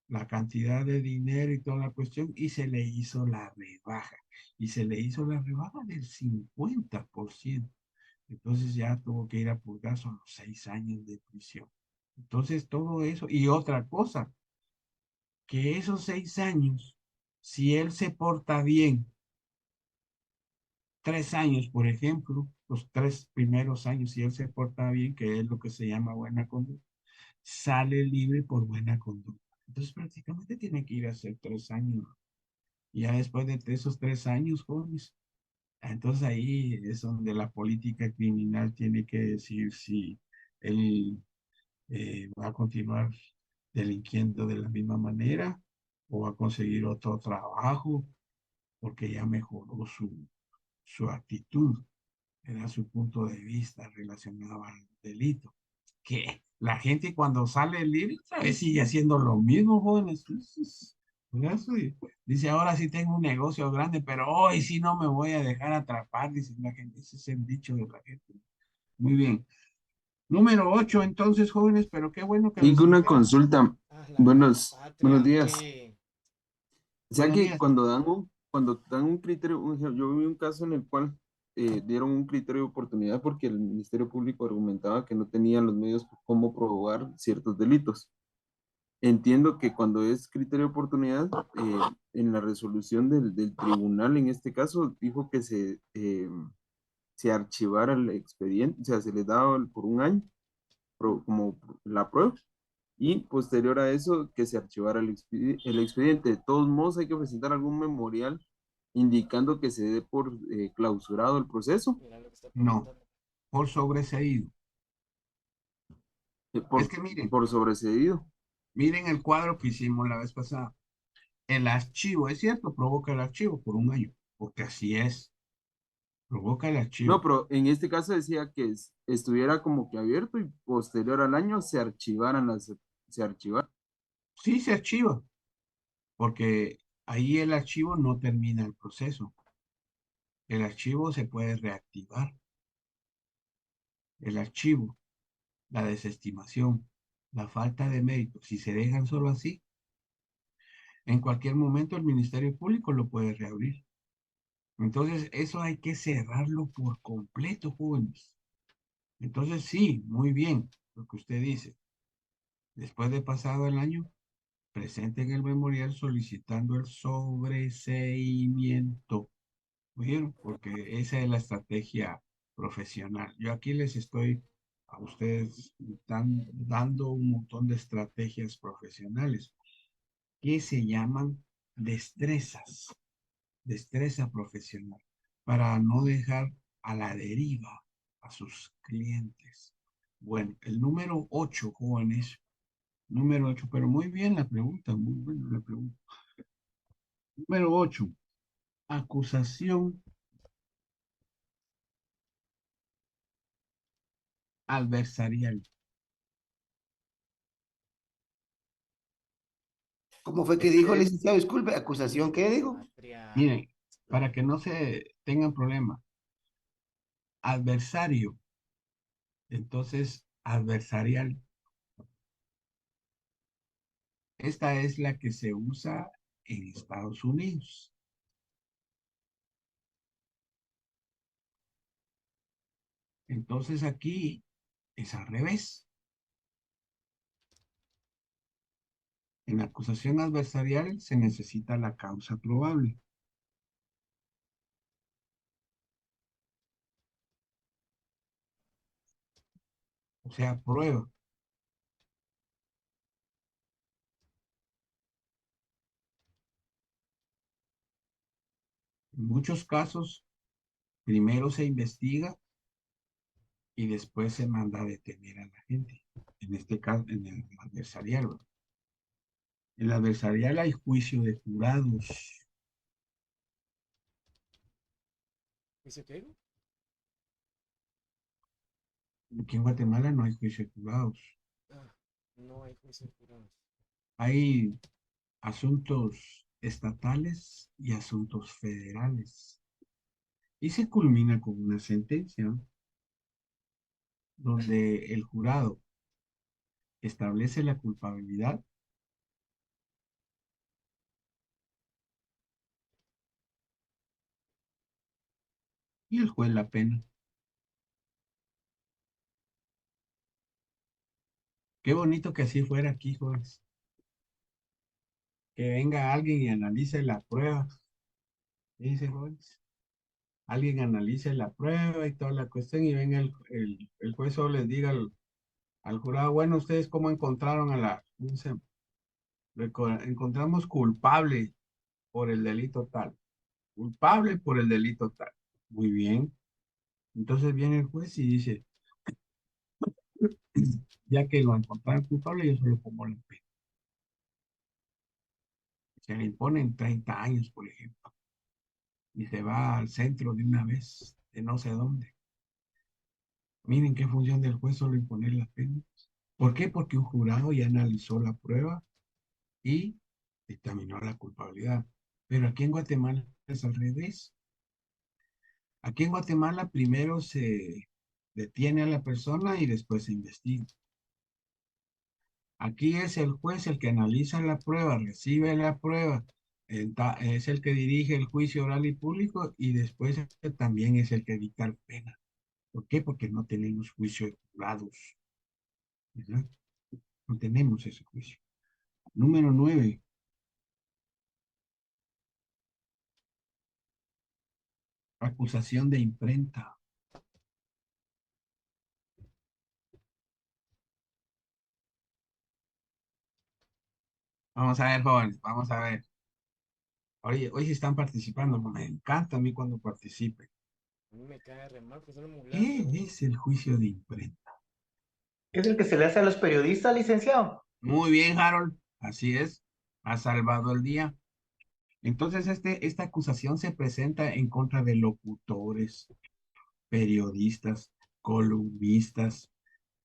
la cantidad de dinero y toda la cuestión y se le hizo la rebaja. Y se le hizo la rebaja del 50%. Entonces ya tuvo que ir a purgar solo 6 años de prisión. Entonces todo eso, y otra cosa, que esos 6 años, si él se porta bien, 3 años, por ejemplo, los 3 primeros años, si él se porta bien, que es lo que se llama buena conducta, sale libre por buena conducta. Entonces prácticamente tiene que ir a hacer 3 años. Y ya después de esos 3 años, jóvenes, entonces ahí es donde la política criminal tiene que decir si él va a continuar delinquiendo de la misma manera o va a conseguir otro trabajo porque ya mejoró su actitud, era su punto de vista relacionado al delito. Que la gente cuando sale libre, otra vez sigue haciendo lo mismo, jóvenes. Por eso, dice, ahora sí tengo un negocio grande, pero hoy sí no me voy a dejar atrapar, dice la gente. Ese es el dicho de la gente. Muy bien. Número 8, entonces, jóvenes, pero qué bueno que Y una resolvieron. consulta. Buenos días. O sea Buenos que días. cuando dan un criterio, yo vi un caso en el cual dieron un criterio de oportunidad porque el Ministerio Público argumentaba que no tenían los medios como probar ciertos delitos. Entiendo que cuando es criterio de oportunidad, en la resolución del tribunal, en este caso, dijo que se archivara el expediente, o sea, se le daba por un año como la prueba y posterior a eso que se archivara el expediente. De todos modos, hay que presentar algún memorial indicando que se dé por clausurado el proceso. No, por sobreseído. eh, Es por, que miren, por sobreseído. miren el cuadro que hicimos la vez pasada. El archivo, es cierto, provoca el archivo por un año, porque así es, provoca el No, archivo. pero en este caso decía que estuviera como que abierto y posterior al año se archivaran. Sí se archiva, porque ahí el archivo no termina el proceso. El archivo se puede reactivar. El archivo, la desestimación, la falta de mérito, si se dejan solo así, en cualquier momento el Ministerio Público lo puede reabrir. Entonces, eso hay que cerrarlo por completo, jóvenes. Entonces, sí, muy bien lo que usted dice. Después de pasado el año, presenten el memorial solicitando el sobreseimiento. ¿Oyeron? Porque esa es la estrategia profesional. Yo aquí les estoy a ustedes dando un montón de estrategias profesionales que se llaman destrezas, destreza profesional, para no dejar a la deriva a sus clientes. Bueno, el número 8, jóvenes, número 8, pero muy bien la pregunta, muy buena la pregunta. Número 8, acusación adversarial. ¿Cómo fue que dijo, licenciado? Disculpe, acusación, ¿qué dijo? Miren, para que no se tengan problema, adversario, entonces adversarial. Esta es la que se usa en Estados Unidos. Entonces aquí es al revés. En acusación adversarial se necesita la causa probable. O sea, prueba. En muchos casos, primero se investiga y después se manda a detener a la gente. En este caso, en el adversarial, ¿verdad? En el adversarial hay juicio de jurados. Aquí en Guatemala no hay juicio de jurados. Hay asuntos estatales y asuntos federales. Y se culmina con una sentencia donde el jurado establece la culpabilidad y el juez la pena. Qué bonito que así fuera aquí, jóvenes. Que venga alguien y analice la prueba. Dice, jóvenes. Alguien analice la prueba y toda la cuestión y venga el juez solo les diga al jurado, bueno, ¿ustedes cómo encontraron a la... dice, encontramos culpable por el delito tal. Culpable por el delito tal. Muy bien. Entonces viene el juez y dice, ya que lo encontraron culpable, yo solo pongo la pena. Se le imponen 30 años, por ejemplo, y se va al centro de una vez, de no sé dónde. Miren qué función del juez solo imponer las penas. ¿Por qué? Porque un jurado ya analizó la prueba y dictaminó la culpabilidad. Pero aquí en Guatemala es al revés. Aquí en Guatemala primero se detiene a la persona y después se investiga. Aquí es el juez el que analiza la prueba, recibe la prueba, es el que dirige el juicio oral y público y después también es el que dicta la pena. ¿Por qué? Porque no tenemos juicios de jurados, ¿verdad? No tenemos ese juicio. Número 9. Acusación de imprenta. Vamos a ver, jóvenes, vamos a ver. Hoy sí están participando, me encanta a mí cuando participen. A mí me cae re mal, pues solo me burlaba ¿Qué preguntas. es el juicio de imprenta? ¿Es el que se le hace a los periodistas, licenciado? Muy bien, Harold, así es, ha salvado el día. Entonces, esta acusación se presenta en contra de locutores, periodistas, columnistas,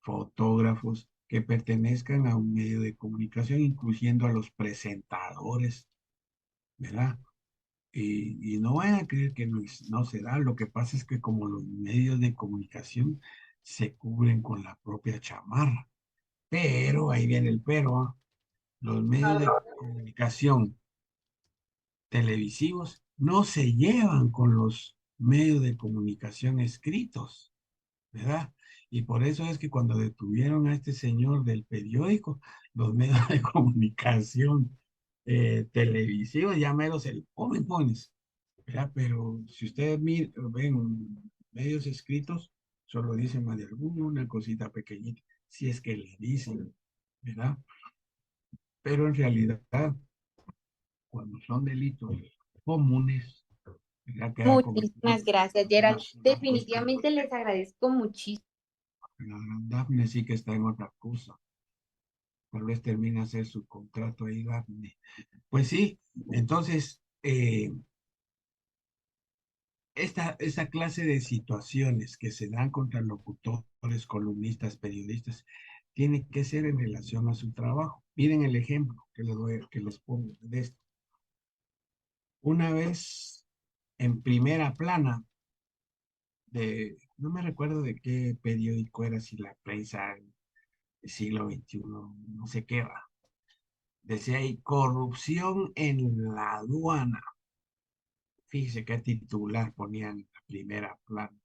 fotógrafos que pertenezcan a un medio de comunicación, incluyendo a los presentadores, ¿verdad? Y no vayan a creer que no se da. Lo que pasa es que como los medios de comunicación se cubren con la propia chamarra. Pero, ahí viene el pero, ¿ah? Los medios de comunicación televisivos no se llevan con los medios de comunicación escritos, ¿verdad? Y por eso es que cuando detuvieron a este señor del periódico, los medios de comunicación televisivos ya mero se le comen, pones, ¿verdad? Pero si ustedes ven medios escritos, solo dicen más de alguno, una cosita pequeñita, si es que le dicen, ¿verdad? Pero en realidad, cuando son delitos comunes, ya queda cometido Muchísimas gracias, una Gerald. sola cuestión. Definitivamente les agradezco muchísimo. La gran Dafne sí que está en otra cosa. Tal vez termine a hacer su contrato ahí, Dafne. Pues sí, entonces, esta clase de situaciones que se dan contra locutores, columnistas, periodistas, tiene que ser en relación a su trabajo. Miren el ejemplo que les pongo de esto. Una vez en primera plana no me recuerdo de qué periódico era, si La Prensa, el siglo XXI, no sé qué va. Decía ahí, corrupción en la aduana. Fíjese qué titular ponían en la primera plana.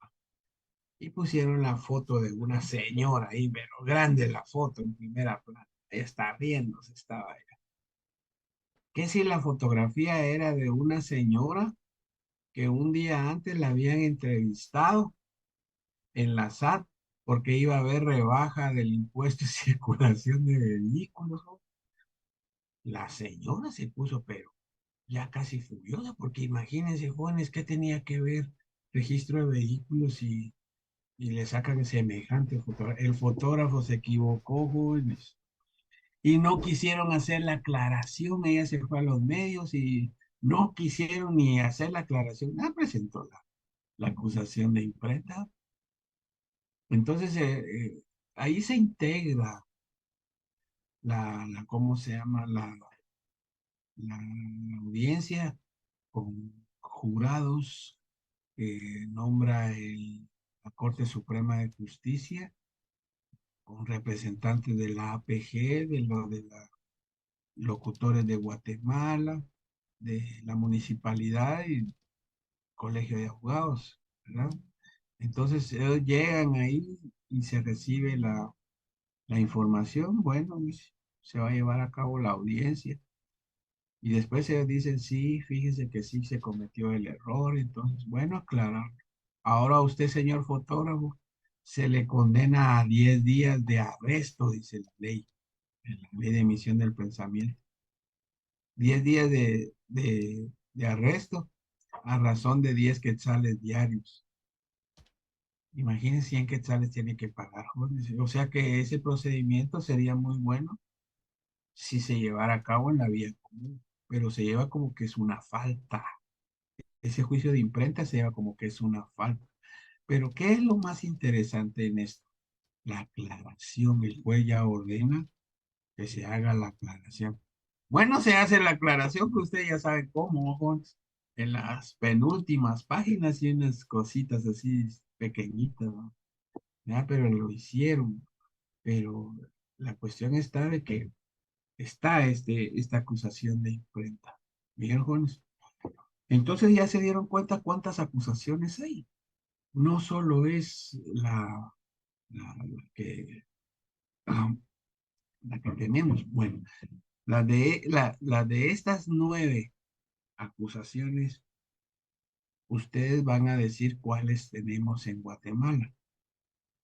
Y pusieron la foto de una señora ahí, pero grande la foto en primera plana. Ella está riéndose, estaba ahí. ¿Qué si la fotografía era de una señora que un día antes la habían entrevistado en la SAT porque iba a haber rebaja del impuesto de circulación de vehículos, ¿no? La señora se puso, pero ya casi furiosa, porque imagínense, jóvenes, ¿qué tenía que ver registro de vehículos y le sacan semejante fotografía? El fotógrafo se equivocó, jóvenes, y no quisieron hacer la aclaración. Ella se fue a los medios y no quisieron ni hacer la aclaración. Presentó la acusación de imprenta. Entonces, ahí se integra ¿cómo se llama? La audiencia con jurados que nombra la Corte Suprema de Justicia, con representantes de la APG, de los locutores de Guatemala, de la municipalidad y colegio de abogados, ¿verdad? Entonces ellos llegan ahí y se recibe la información, bueno, se va a llevar a cabo la audiencia. Y después ellos dicen, sí, fíjese que sí se cometió el error, entonces, bueno, aclarar. Ahora a usted, señor fotógrafo, se le condena a 10 días de arresto, dice la ley, en la ley de emisión del pensamiento. 10 días de arresto a razón de 10 quetzales diarios. Imagínense 100 quetzales tiene que pagar, jóvenes. O sea que ese procedimiento sería muy bueno si se llevara a cabo en la vía común, pero se lleva como que es una falta. Ese juicio de imprenta se lleva como que es una falta. Pero ¿qué es lo más interesante en esto? La aclaración. El juez ya ordena que se haga la aclaración. Bueno, se hace la aclaración, que usted ya sabe cómo, ojos. En las penúltimas páginas y unas cositas así pequeñitas, ¿no? Ya, pero lo hicieron. Pero la cuestión está de que está esta acusación de imprenta. ¿Vieron, jóvenes? Entonces ya se dieron cuenta cuántas acusaciones hay. No solo es la que, ah, la que tenemos. Bueno, la de estas 9 acusaciones, ustedes van a decir cuáles tenemos en Guatemala.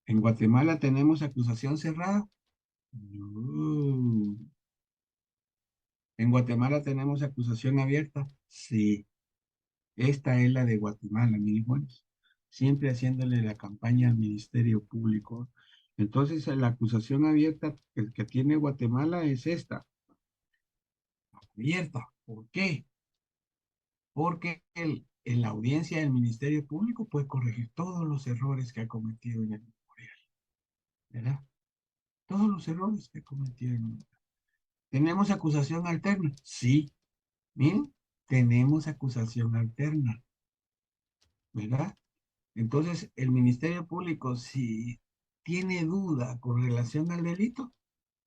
¿En Guatemala tenemos acusación cerrada? No. ¿En Guatemala tenemos acusación abierta? Sí. Esta es la de Guatemala, mis buenos. Siempre haciéndole la campaña al Ministerio Público. Entonces, la acusación abierta el que tiene Guatemala es esta. Abierta. ¿Por qué? Porque en la audiencia del Ministerio Público puede corregir todos los errores que ha cometido en el memorial. ¿Verdad? Todos los errores que ha cometido en el memorial. ¿Tenemos acusación alterna? Sí. Miren, tenemos acusación alterna. ¿Verdad? Entonces, el Ministerio Público, si tiene duda con relación al delito,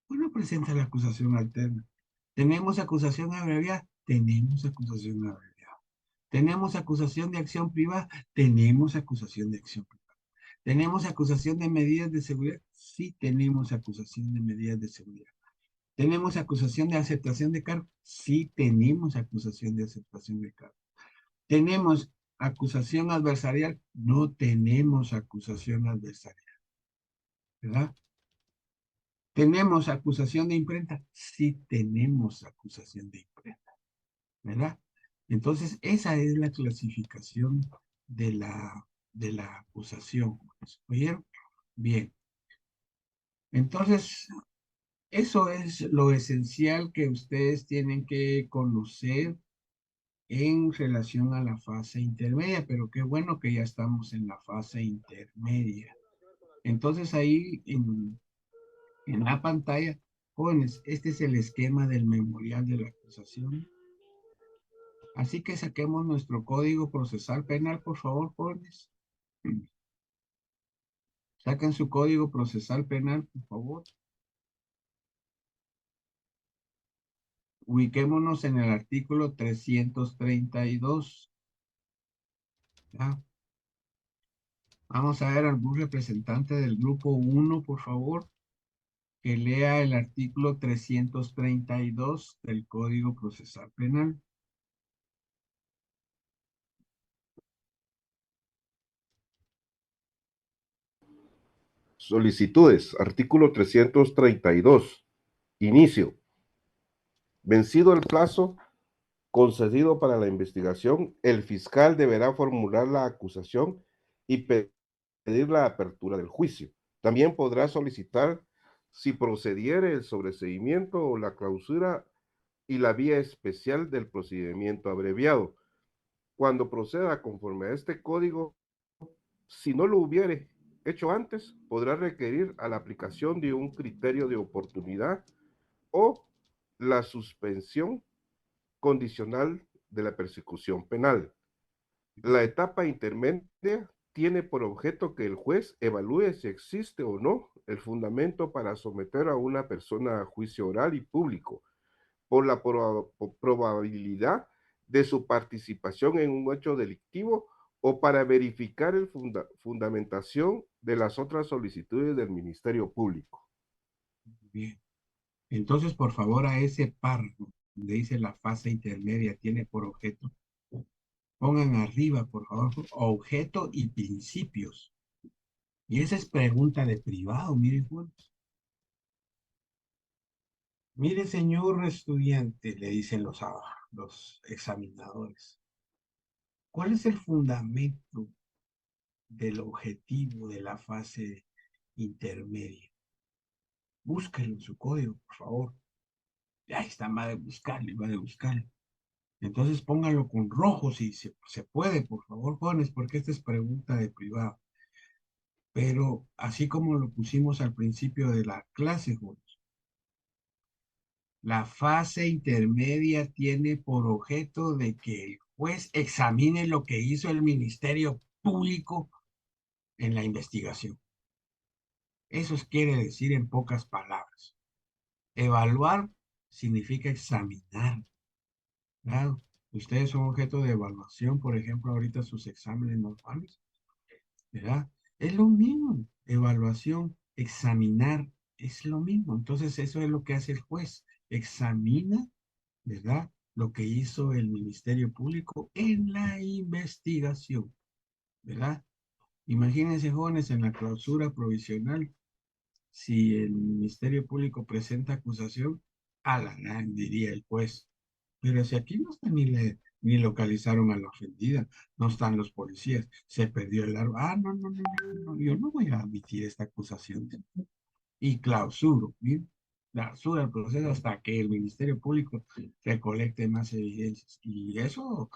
bueno, presenta la acusación alterna. ¿Tenemos acusación abreviada? Tenemos acusación abreviada. ¿Tenemos acusación de acción privada? Tenemos acusación de acción privada. ¿Tenemos acusación de medidas de seguridad? Sí, tenemos acusación de medidas de seguridad. ¿Tenemos acusación de aceptación de cargo? Sí, tenemos acusación de aceptación de cargo. ¿Tenemos acusación adversarial? No tenemos acusación adversarial. ¿Verdad? ¿Tenemos acusación de imprenta? Sí, tenemos acusación de imprenta. ¿Verdad? Entonces, esa es la clasificación de la acusación. ¿Oyeron? Bien. Entonces, eso es lo esencial que ustedes tienen que conocer en relación a la fase intermedia, pero qué bueno que ya estamos en la fase intermedia. Entonces ahí en la pantalla, jóvenes, este es el esquema del memorial de la acusación. Así que saquemos nuestro código procesal penal, por favor, jóvenes. Saquen su código procesal penal, por favor. Ubiquémonos en el artículo 332. ¿Ya? Vamos a ver algún representante del grupo 1, por favor, que lea el artículo 332 del Código Procesal Penal. Solicitudes, artículo 332. Inicio. Vencido el plazo concedido para la investigación, el fiscal deberá formular la acusación y pedir la apertura del juicio. También podrá solicitar, si procediere, el sobreseimiento o la clausura y la vía especial del procedimiento abreviado. Cuando proceda conforme a este código, si no lo hubiere hecho antes, podrá requerir a la aplicación de un criterio de oportunidad o la suspensión condicional de la persecución penal. La etapa intermedia tiene por objeto que el juez evalúe si existe o no el fundamento para someter a una persona a juicio oral y público por la probabilidad de su participación en un hecho delictivo o para verificar el fundamentación de las otras solicitudes del Ministerio Público. Bien. Entonces, por favor, a ese párrafo donde dice la fase intermedia tiene por objeto, pongan arriba, por favor, objeto y principios. Y esa es pregunta de privado, miren, juntos. Mire, señor estudiante, le dicen los examinadores, ¿cuál es el fundamento del objetivo de la fase intermedia? Búsquenlo en su código, por favor. Ahí está, va de buscarle, va de buscarle. Entonces pónganlo con rojo si se puede, por favor, jóvenes, porque esta es pregunta de privado. Pero así como lo pusimos al principio de la clase, jóvenes, la fase intermedia tiene por objeto de que el juez examine lo que hizo el Ministerio Público en la investigación. Quiere decir en pocas palabras. Evaluar significa examinar. Claro, ustedes son objeto de evaluación, por ejemplo, ahorita sus exámenes normales, ¿verdad? Es lo mismo, evaluación, examinar, es lo mismo. Entonces, eso es lo que hace el juez, examina, ¿verdad? Lo que hizo el Ministerio Público en la investigación, ¿verdad? Imagínense, jóvenes, en la clausura provisional, si el Ministerio Público presenta acusación, a la gran, diría el juez. Pero si aquí no está ni localizaron a la ofendida, no están los policías, se perdió el árbol. Ah, no, yo no voy a admitir esta acusación. Y clausuro, ¿bien? Clausura el proceso hasta que el Ministerio Público recolecte más evidencias. Y eso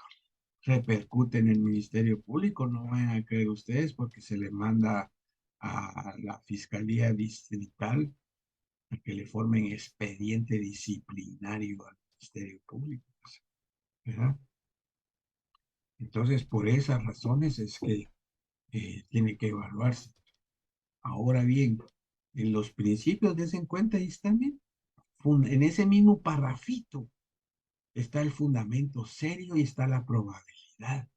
repercute en el Ministerio Público, no van a creer ustedes, porque se le manda a la Fiscalía Distrital a que le formen expediente disciplinario al Ministerio Público, ¿verdad? Entonces, por esas razones es que tiene que evaluarse. Ahora bien, en los principios de en cuenta y también, en ese mismo parrafito está el fundamento serio y está la probabilidad,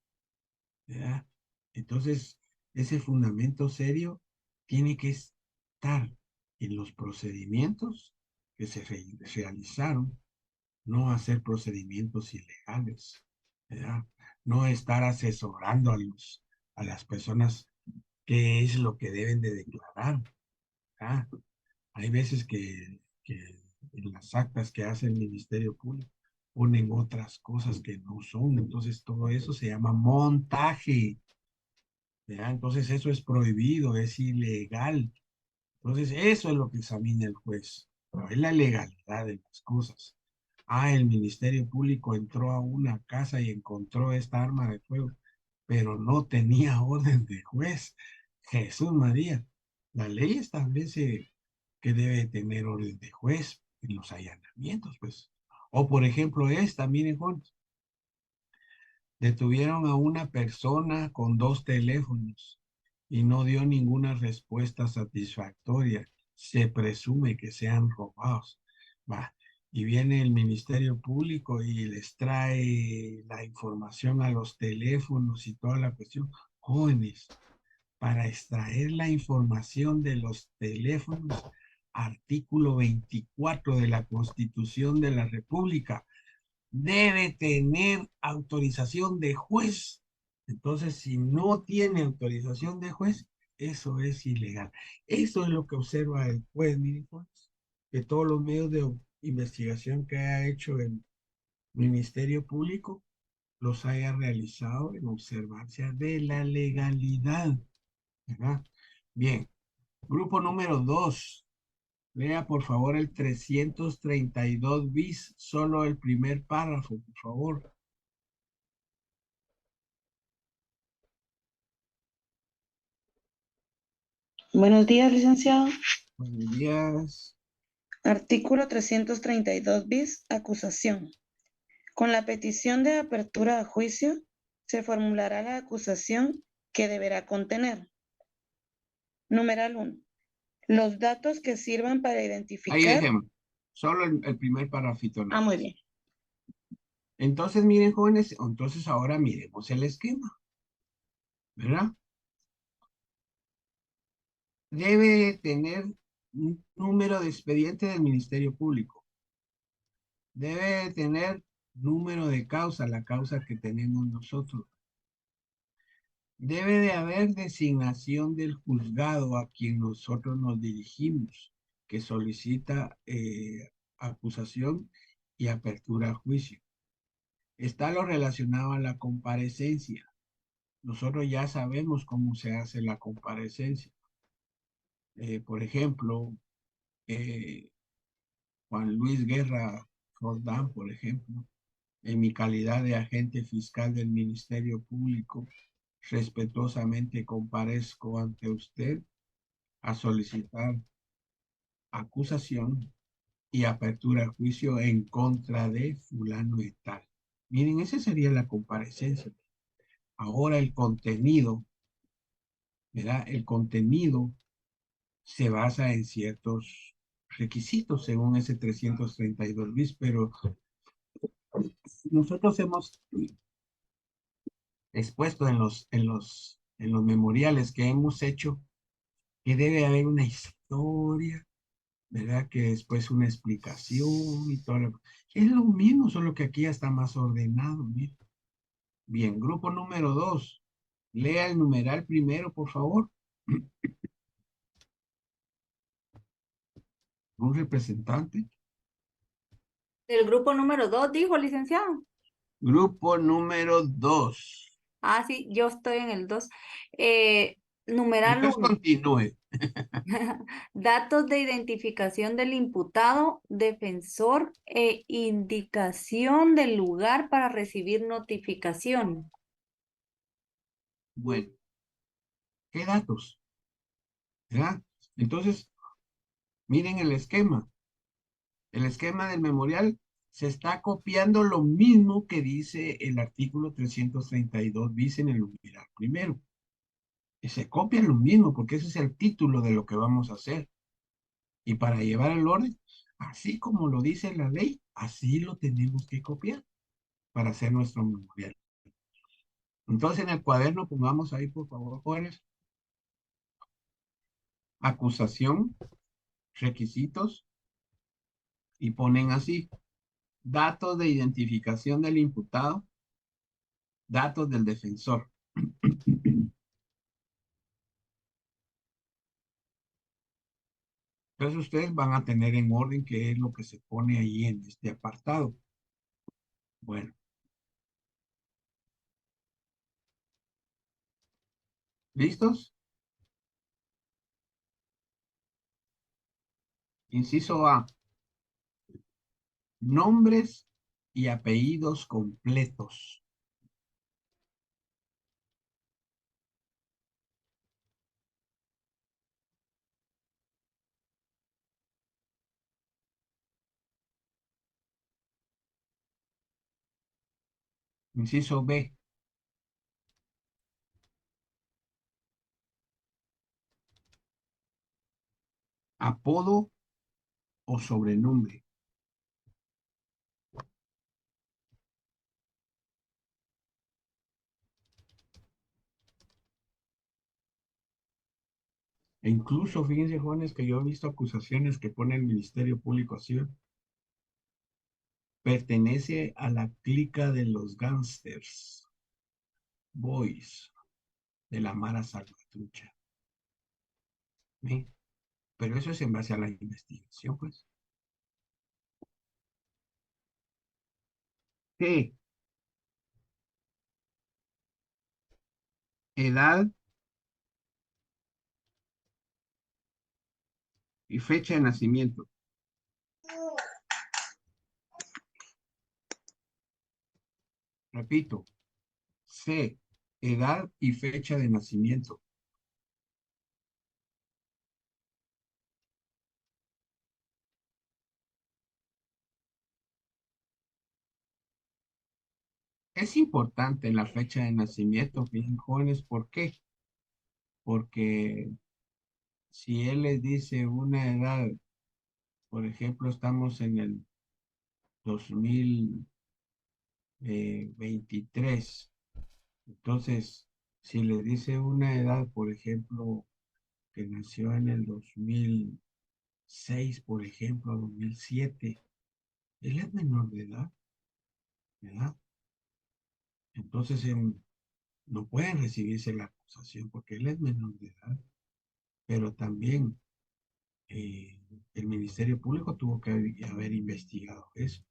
¿verdad? Entonces, ese fundamento serio tiene que estar en los procedimientos que se realizaron, no hacer procedimientos ilegales, ¿verdad? No estar asesorando a las personas qué es lo que deben de declarar, ¿verdad? Hay veces que en las actas que hace el Ministerio Público ponen otras cosas que no son, entonces todo eso se llama montaje, ¿verdad? Entonces eso es prohibido, es ilegal. Entonces eso es lo que examina el juez, pero es la legalidad de las cosas. Ah, el Ministerio Público entró a una casa y encontró esta arma de fuego, pero no tenía orden de juez. Jesús María, la ley establece que debe tener orden de juez en los allanamientos, pues. O por ejemplo esta, miren, Juan, detuvieron a una persona con 2 teléfonos y no dio ninguna respuesta satisfactoria. Se presume que sean robados. Va. Y viene el Ministerio Público y les trae la información a los teléfonos y toda la cuestión. Jóvenes, para extraer la información de los teléfonos, artículo 24 de la Constitución de la República, debe tener autorización de juez. Entonces, si no tiene autorización de juez, eso es ilegal. Eso es lo que observa el juez, miren, juez, que todos los medios de investigación que ha hecho el Ministerio Público los haya realizado en observancia de la legalidad, ¿verdad? Bien, grupo número 2. Lea por favor el 332 bis, solo el primer párrafo, por favor. Buenos días, licenciado. Buenos días. Artículo 332 bis, acusación. Con la petición de apertura a juicio, se formulará la acusación que deberá contener. Numeral 1. Los datos que sirvan para Ahí identificar. dejemos. Solo el primer párrafito. Ah, muy bien. Entonces, miren, jóvenes, entonces ahora miremos el esquema, ¿verdad? Debe tener un número de expediente del Ministerio Público. Debe tener número de causa, la causa que tenemos nosotros. Debe de haber designación del juzgado a quien nosotros nos dirigimos, que solicita acusación y apertura a juicio. Está lo relacionado a la comparecencia. Nosotros ya sabemos cómo se hace la comparecencia. Por ejemplo, Juan Luis Guerra Jordán, por ejemplo, en mi calidad de agente fiscal del Ministerio Público, respetuosamente comparezco ante usted a solicitar acusación y apertura de juicio en contra de fulano de tal. Miren, esa sería la comparecencia. Ahora el contenido, ¿verdad? El contenido se basa en ciertos requisitos según ese 332 bis, pero nosotros hemos expuesto en los memoriales que hemos hecho que debe haber una historia, ¿verdad? Que después una explicación y todo. Es lo mismo, solo que aquí ya está más ordenado, mire. Bien, grupo número 2. Lea el numeral primero, por favor. Un representante. El grupo número 2 dijo, licenciado. Grupo número 2. Ah, sí, yo estoy en el 2. Numeral Entonces 1. continúe. Datos de identificación del imputado, defensor e indicación del lugar para recibir notificación. Bueno, ¿qué datos? ¿Verdad? Entonces, miren el esquema. El esquema del memorial se está copiando lo mismo que dice el artículo 332 bis en el numeral primero. Y se copia lo mismo porque ese es el título de lo que vamos a hacer. Y para llevar el orden, así como lo dice la ley, así lo tenemos que copiar para hacer nuestro memorial. Entonces en el cuaderno pongamos ahí, por favor, jóvenes, acusación, requisitos, y ponen así, datos de identificación del imputado, datos del defensor. Entonces ustedes van a tener en orden qué es lo que se pone ahí en este apartado. Bueno, ¿listos? Inciso A. Nombres y apellidos completos. Inciso B. Apodo o sobrenombre. E incluso, fíjense, jóvenes, que yo he visto acusaciones que pone el Ministerio Público así. Pertenece a la clica de los gangsters, boys, de la Mara Salvatrucha. ¿Sí? Pero eso es en base a la investigación, pues. ¿Qué? Edad y fecha de nacimiento. Repito, C, edad y fecha de nacimiento. Es importante la fecha de nacimiento, bien jóvenes, ¿por qué? Porque si él les dice una edad, por ejemplo, estamos en el 2023, entonces, si les dice una edad, por ejemplo, que nació en el 2006, por ejemplo, 2007, él es menor de edad, ¿verdad? Entonces, no pueden recibirse la acusación porque él es menor de edad, pero también eh, el Ministerio Público tuvo que haber investigado eso,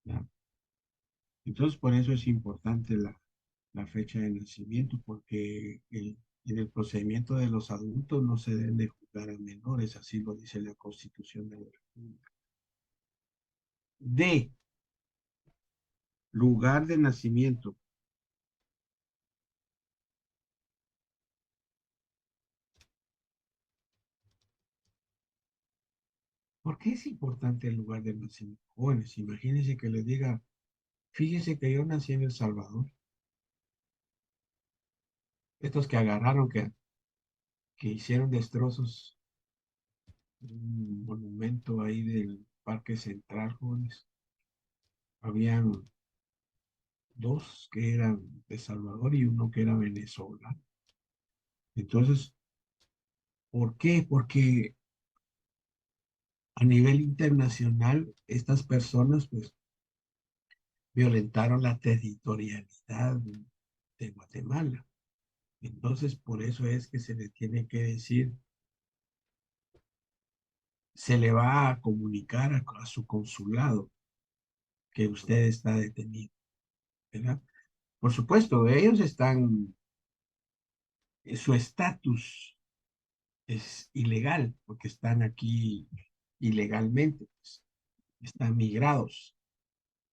¿ya? Entonces, por eso es importante la fecha de nacimiento, porque en el procedimiento de los adultos no se deben de juzgar a menores, así lo dice la Constitución de la República. D, lugar de nacimiento. ¿Por qué es importante el lugar de nacimiento? Jóvenes, imagínense que les diga, fíjese que yo nací en El Salvador. Estos que agarraron, que hicieron destrozos, un monumento ahí del Parque Central, jóvenes. Habían dos que eran de Salvador y uno que era venezolano. Entonces, ¿por qué? Porque a nivel internacional, estas personas, pues, violentaron la territorialidad de Guatemala. Entonces, por eso es que se le tiene que decir, se le va a comunicar a su consulado que usted está detenido, ¿verdad? Por supuesto, ellos están, su estatus es ilegal, porque están aquí ilegalmente, pues, están migrados.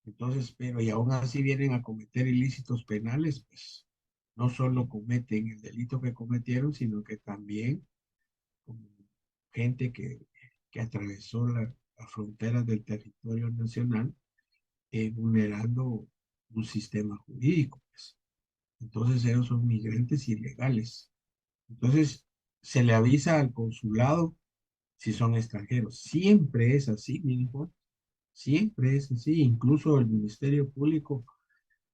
Entonces, pero y aún así vienen a cometer ilícitos penales, pues no solo cometen el delito que cometieron, sino que también como gente que atravesó las fronteras del territorio nacional, vulnerando un sistema jurídico, pues. Entonces ellos son migrantes ilegales. Entonces se le avisa al consulado si son extranjeros. Siempre es así, mi hijo. Siempre es así. Incluso el Ministerio Público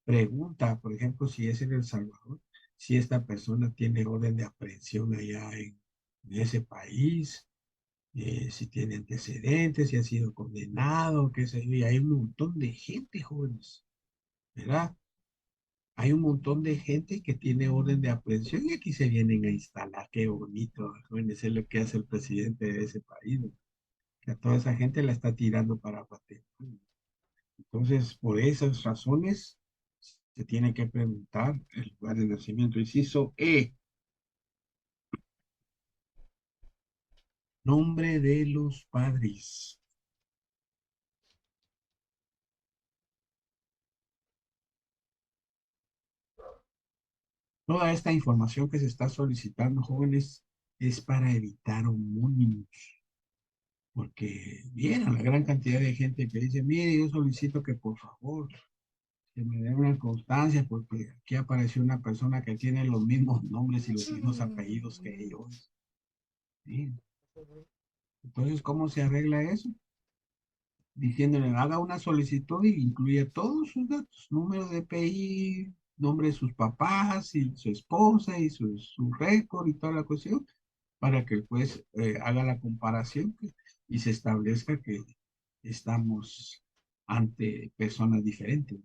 pregunta, por ejemplo, si es en El Salvador, si esta persona tiene orden de aprehensión allá en ese país, si tiene antecedentes, si ha sido condenado, qué sé yo. Y hay un montón de gente, jóvenes, ¿verdad? Hay un montón de gente que tiene orden de aprehensión y aquí se vienen a instalar. Qué bonito, jóvenes, es lo que hace el presidente de ese país, ¿no? Que a toda esa gente la está tirando para Guatemala. Entonces, por esas razones, se tiene que preguntar el lugar de nacimiento. Inciso E, nombre de los padres. Toda esta información que se está solicitando, jóvenes, es para evitar homónimos. Porque vieron la gran cantidad de gente que dice, mire, yo solicito que por favor que me den una constancia, porque aquí apareció una persona que tiene los mismos nombres y los mismos apellidos que ellos. ¿Sí? Entonces, ¿cómo se arregla eso? Diciéndole, haga una solicitud y incluye todos sus datos, número de PI, nombre de sus papás y su esposa y su récord y toda la cuestión, para que el juez haga la comparación y se establezca que estamos ante personas diferentes,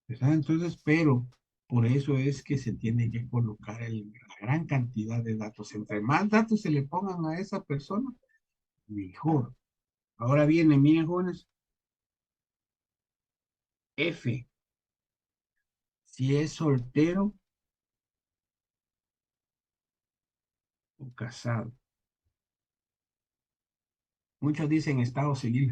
¿verdad? Entonces, pero por eso es que se tiene que colocar la gran cantidad de datos. Entre más datos se le pongan a esa persona, mejor. Ahora viene, miren, jóvenes, F, si es soltero o casado. Muchos dicen estado civil,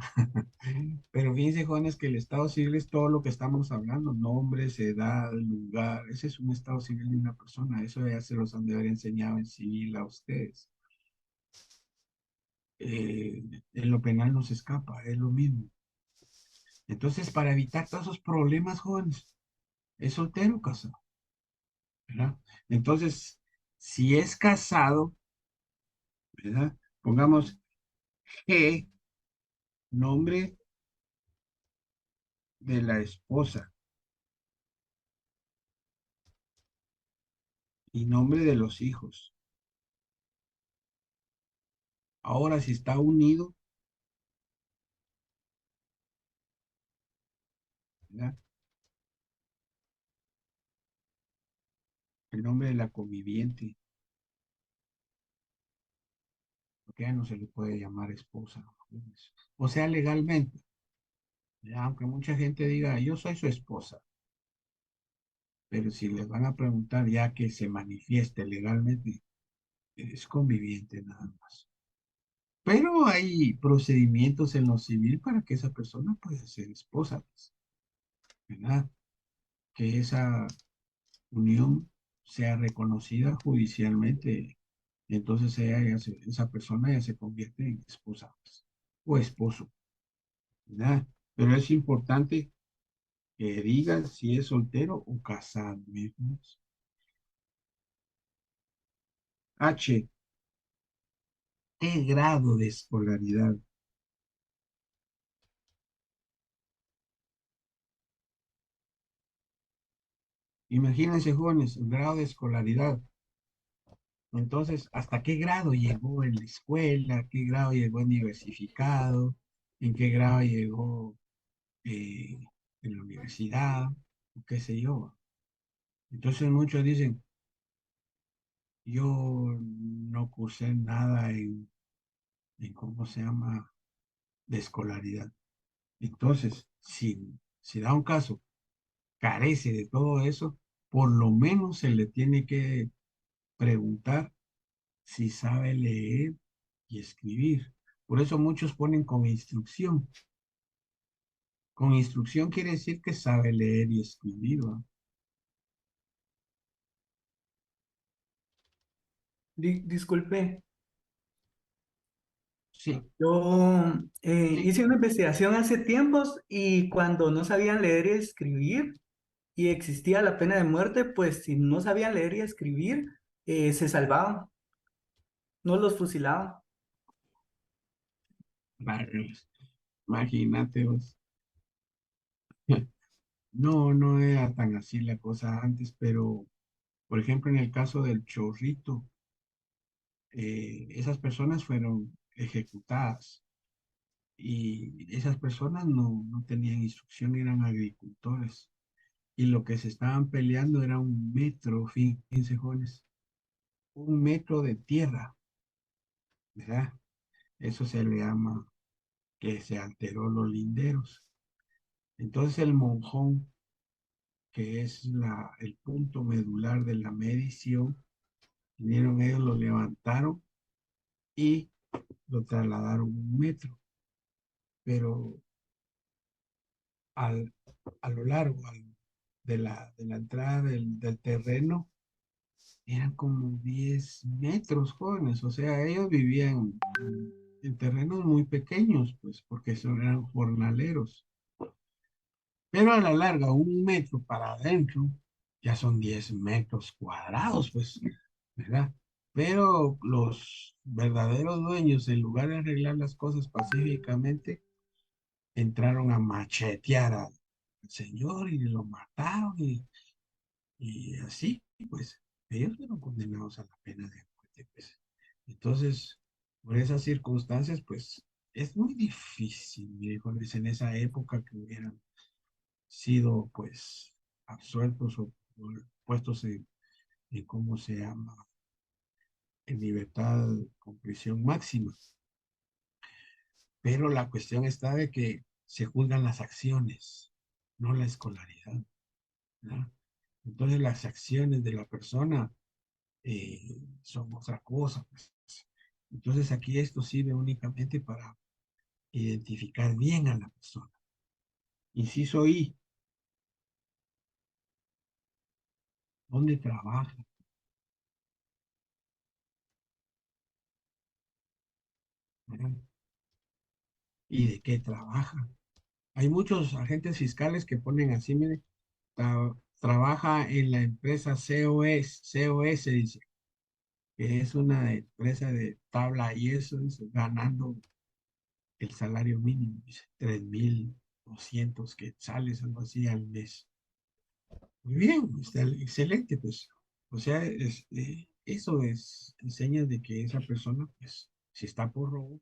pero fíjense, jóvenes, que el estado civil es todo lo que estamos hablando, nombres, edad, lugar, ese es un estado civil de una persona, eso ya se los han de haber enseñado en civil a ustedes. En lo penal no se escapa, es lo mismo. Entonces, para evitar todos esos problemas, jóvenes, ¿es soltero o casado? ¿Verdad? Entonces, si es casado, ¿verdad? Pongamos G, nombre de la esposa y nombre de los hijos. Ahora, si está unido, ¿verdad? El nombre de la conviviente, porque ya no se le puede llamar esposa, ¿no? O sea, legalmente, ¿verdad? Aunque mucha gente diga, yo soy su esposa, pero si les van a preguntar ya que se manifieste legalmente, es conviviente nada más. Pero hay procedimientos en lo civil para que esa persona pueda ser esposa, pues, ¿verdad? Que esa unión sea reconocida judicialmente, entonces esa persona ya se convierte en esposa, pues. o esposo, ¿verdad? Pero es importante que digan si es soltero o casado, hijos. H, ¿qué grado de escolaridad? Imagínense, jóvenes, el grado de escolaridad. Entonces, ¿hasta qué grado llegó en la escuela? ¿Qué grado llegó en diversificado? ¿En qué grado llegó eh, en la universidad? O qué sé yo. Entonces muchos dicen, yo no cursé nada en ¿cómo se llama? De escolaridad. Entonces, si da un caso, carece de todo eso, por lo menos se le tiene que preguntar si sabe leer y escribir. Por eso muchos ponen con instrucción. Con instrucción quiere decir que sabe leer y escribir, ¿va? Disculpe, Sí, yo sí. hice una investigación hace tiempos y cuando no sabían leer y escribir y existía la pena de muerte, pues si no sabían leer y escribir, se salvaban, no los fusilaban. Varios. Imagínate vos. No, no era tan así la cosa antes, pero por ejemplo en el caso del Chorrito, esas personas fueron ejecutadas y esas personas no tenían instrucción, eran agricultores y lo que se estaban peleando era un metro, fíjense jóvenes, un metro de tierra, ¿verdad? Eso se le llama que se alteró los linderos. Entonces el monjón, que es el punto medular de la medición, vinieron ellos, lo levantaron y lo trasladaron un metro, pero al, a lo largo de la entrada del terreno eran como 10 metros, jóvenes, o sea, ellos vivían en terrenos muy pequeños, pues, porque eran jornaleros. Pero a la larga, un metro para adentro, ya son 10 metros cuadrados, pues, ¿verdad? Pero los verdaderos dueños, en lugar de arreglar las cosas pacíficamente, entraron a machetear al señor y lo mataron y así, pues, ellos fueron condenados a la pena de muerte, pues. Entonces, por esas circunstancias, pues, es muy difícil, miércoles, en esa época que hubieran sido pues absueltos o puestos en cómo se llama, en libertad con prisión máxima. Pero la cuestión está de que se juzgan las acciones, no la escolaridad, ¿verdad? Entonces las acciones de la persona son otra cosa, pues. Entonces aquí esto sirve únicamente para identificar bien a la persona. Inciso I, ¿dónde trabaja? ¿Verdad? ¿Y de qué trabaja? Hay muchos agentes fiscales que ponen así, mire, trabaja en la empresa COS, dice, que es una empresa de tabla y eso, dice, ganando el salario mínimo, dice, 3.200 quetzales, algo así al mes. Muy bien, está excelente, pues. O sea, eso es señas de que esa persona, pues, si está por robo,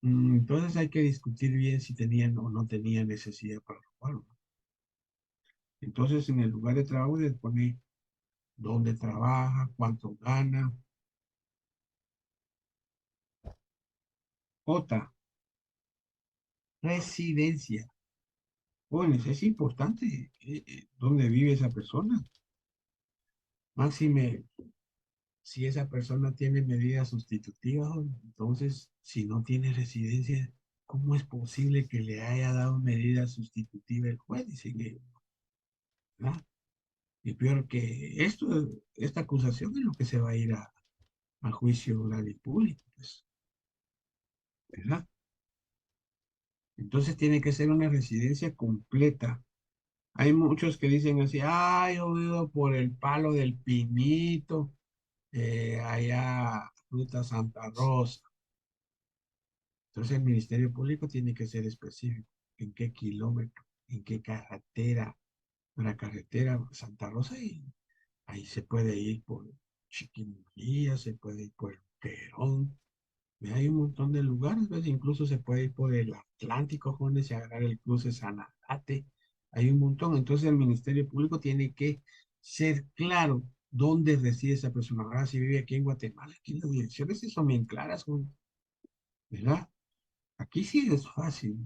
entonces hay que discutir bien si tenían o no tenían necesidad para robar. Entonces, en el lugar de trabajo se pone dónde trabaja, cuánto gana. J, residencia. Jóvenes, es importante dónde vive esa persona. Máxime, si esa persona tiene medidas sustitutivas, entonces, si no tiene residencia, ¿cómo es posible que le haya dado medida sustitutiva el juez? Dice que, ¿verdad? Y peor que esta acusación es lo que se va a ir a juicio oral y público, pues, ¿verdad? Entonces tiene que ser una residencia completa. Hay muchos que dicen así, yo vivo por el Palo del Pinito, allá, Ruta Santa Rosa. Entonces el Ministerio Público tiene que ser específico. ¿En qué kilómetro? ¿En qué carretera? Una carretera Santa Rosa y ahí se puede ir por Chiquinquirá, se puede ir por Perón. Hay un montón de lugares, ¿ves? Incluso se puede ir por el Atlántico, jóvenes, y agarrar el cruce Sanarate. Hay un montón. Entonces el Ministerio Público tiene que ser claro dónde reside esa persona. Ahora, si vive aquí en Guatemala, aquí las direcciones sí son bien claras, ¿verdad? Aquí sí es fácil,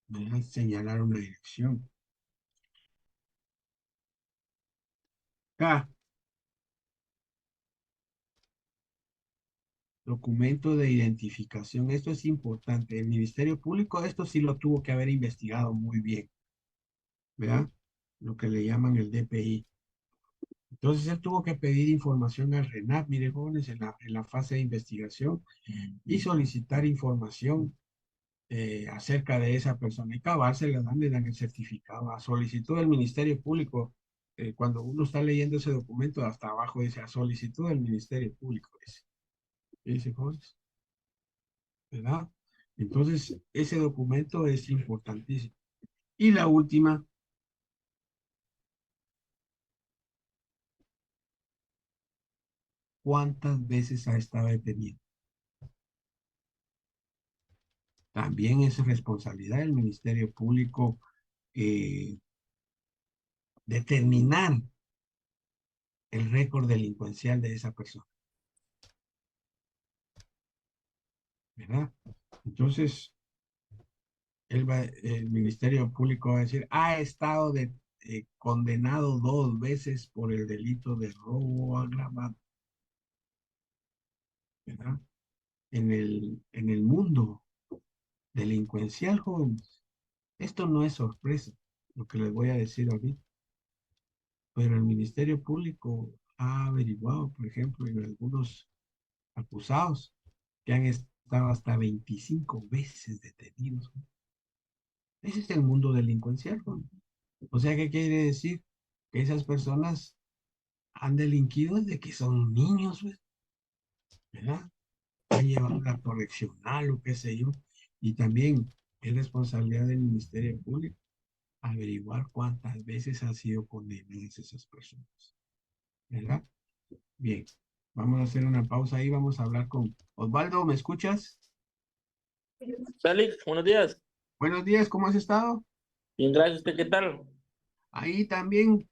¿verdad? Señalar una dirección. Acá, documento de identificación. Esto es importante. El Ministerio Público, esto sí lo tuvo que haber investigado muy bien, ¿verdad? Lo que le llaman el DPI. Entonces él tuvo que pedir información al RENAP, mire jóvenes, en la fase de investigación y solicitar información acerca de esa persona. Y cabal se le dan el certificado a solicitud del Ministerio Público. Cuando uno está leyendo ese documento, hasta abajo dice a solicitud del Ministerio Público. Dice jóvenes, ¿verdad? Entonces ese documento es importantísimo. Y la última, ¿cuántas veces ha estado detenido? También es responsabilidad del Ministerio Público determinar el récord delincuencial de esa persona, ¿verdad? Entonces, el Ministerio Público va a decir, ha estado condenado 2 veces por el delito de robo agravado, ¿verdad? En el mundo delincuencial, jóvenes, esto no es sorpresa, lo que les voy a decir ahorita. Pero el Ministerio Público ha averiguado, por ejemplo, en algunos acusados que han estado hasta 25 veces detenidos. Ese es el mundo delincuencial, ¿no? O sea, ¿qué quiere decir? Que esas personas han delinquido desde que son niños, pues, ¿verdad? Han llevado a la correccional o qué sé yo. Y también es responsabilidad del Ministerio Público averiguar cuántas veces han sido condenadas esas personas, ¿verdad? Bien, vamos a hacer una pausa ahí, vamos a hablar con Osvaldo, ¿me escuchas? Félix, buenos días. Buenos días, ¿cómo has estado? Bien, gracias. ¿Usted qué tal? Ahí también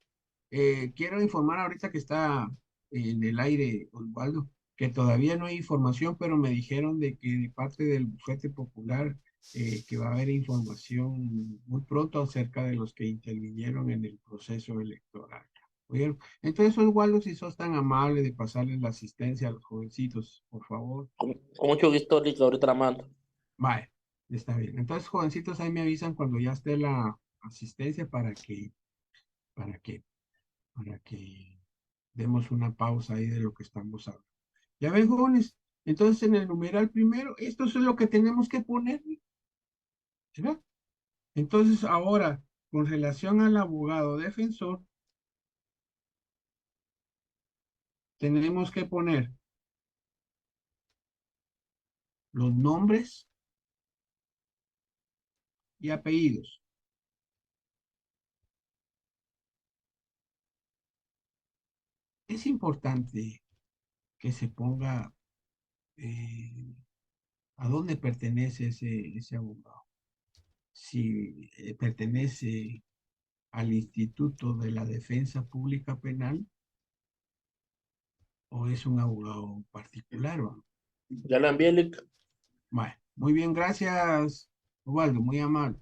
quiero informar ahorita que está en el aire, Osvaldo, que todavía no hay información, pero me dijeron de que de parte del bufete popular que va a haber información muy pronto acerca de los que intervinieron en el proceso electoral. ¿Oyeron? Entonces, Osvaldo, si sos tan amable de pasarles la asistencia a los jovencitos, por favor. Con mucho gusto, Rick, ahorita la mando. Vale, está bien. Entonces, jovencitos, ahí me avisan cuando ya esté la asistencia para que, para que demos una pausa ahí de lo que estamos hablando. Ya ven, jóvenes, entonces en el numeral primero, esto es lo que tenemos que poner, ¿verdad? Entonces, ahora, con relación al abogado defensor, tenemos que poner los nombres y apellidos. Es importante que se ponga a dónde pertenece ese abogado. Si pertenece al Instituto de la Defensa Pública Penal o es un abogado particular. ¿No? Ya la envié, Rick. Bueno, muy bien, gracias, Osvaldo, muy amable.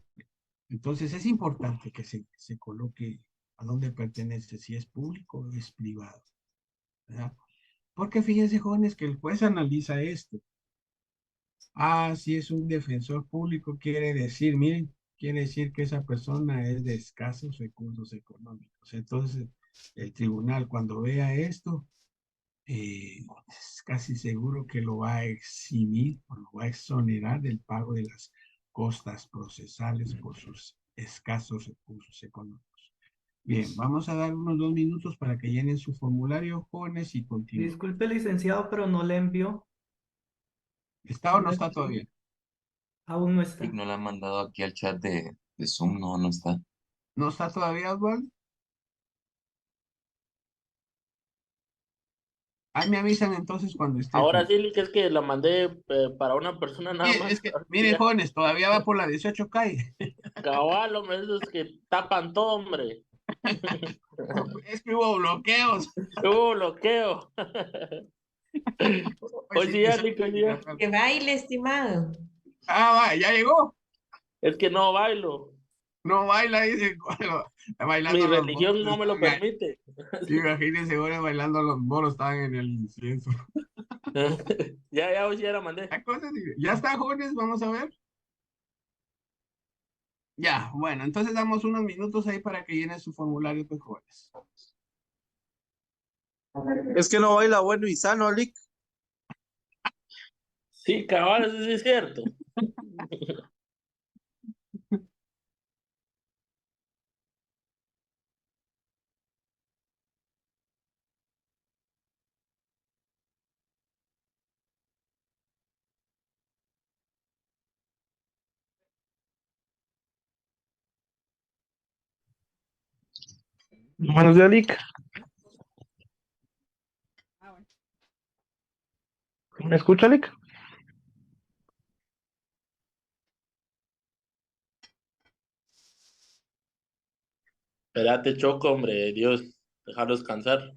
Entonces es importante que se coloque a dónde pertenece, si es público o es privado, ¿verdad? Porque fíjense, jóvenes, que el juez analiza esto. Si es un defensor público, quiere decir, miren, quiere decir que esa persona es de escasos recursos económicos. Entonces, el tribunal cuando vea esto, es casi seguro que lo va a eximir o lo va a exonerar del pago de las costas procesales por sus escasos recursos económicos. Bien, vamos a dar unos 2 minutos para que llenen su formulario, jóvenes, y continúen. Disculpe, licenciado, pero no le envió. ¿Está o no está todavía? Aún no está. Y no la han mandado aquí al chat de Zoom, no, no está. ¿No está todavía, Osvaldo? Ahí me avisan entonces cuando esté. Ahora sí, Lick, es que la mandé para una persona nada Mire, más. es que, miren, jóvenes, todavía va por la 18 calle. Cabal, hombre, esos que tapan todo, hombre. Es que hubo bloqueos. Hubo bloqueo. Hoy sí, ya, Lick, hoy sí ya. Que baile, estimado. Ah, va, ya llegó. Es que no bailo. No baila, dice. Bailando Mi los religión bolos no me lo estaban ahí. permite. Imagínense, ahora bailando los bolos, estaban en el incienso. Ya, hoy sí ya la mandé. Ya está, jóvenes, vamos a ver. Ya, bueno, entonces damos unos minutos ahí para que llenen su formulario, pues, jóvenes. Es que no baila bueno y sano, Lick. Sí, cabal, eso sí es cierto. Buenos días, Lick. ¿Me escucha, Lick? Espérate, Choco, hombre, Dios, déjalo descansar.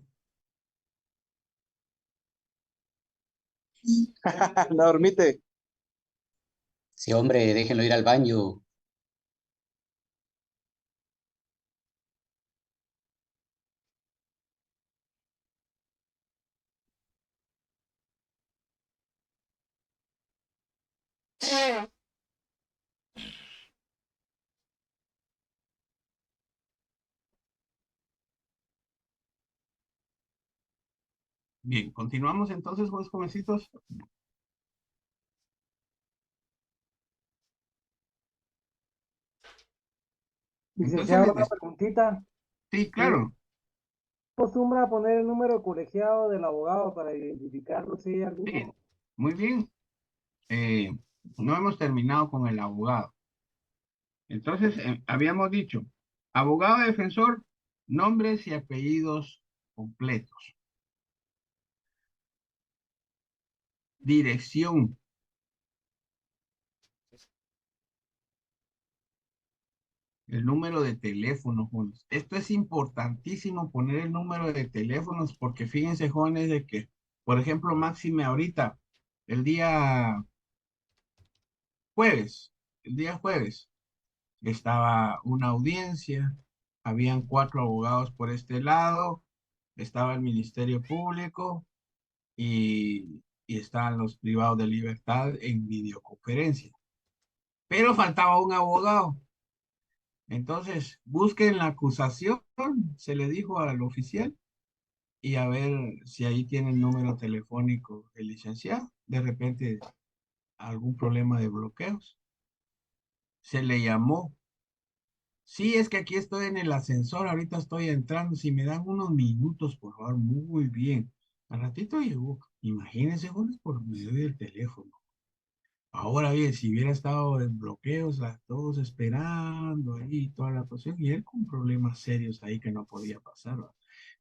No dormite. Sí, hombre, déjenlo ir al baño. Bien, continuamos entonces, jovencitos. Licenciado, Entonces, una preguntita. sí, claro. ¿Acostumbra poner el número colegiado del abogado para identificarlo si hay alguno? Sí, muy bien. No hemos terminado con el abogado. Entonces, habíamos dicho, abogado defensor, nombres y apellidos completos. Dirección. El número de teléfono, jóvenes. Esto es importantísimo, poner el número de teléfonos, porque fíjense, jóvenes, de que, por ejemplo, máxime ahorita, el día jueves, estaba una audiencia, habían 4 abogados por este lado, estaba el Ministerio Público y estaban los privados de libertad en videoconferencia. Pero faltaba un abogado. Entonces, busquen la acusación, se le dijo al oficial, y a ver si ahí tiene el número telefónico del licenciado. De repente, algún problema de bloqueos. Se le llamó. Sí, es que aquí estoy en el ascensor, ahorita estoy entrando. Si me dan unos minutos, por favor, muy bien. Al ratito llegó. Imagínense, jóvenes, por medio del teléfono. Ahora bien, si hubiera estado en bloqueos, todos esperando ahí, toda la cuestión, y él con problemas serios ahí que no podía pasar, ¿va?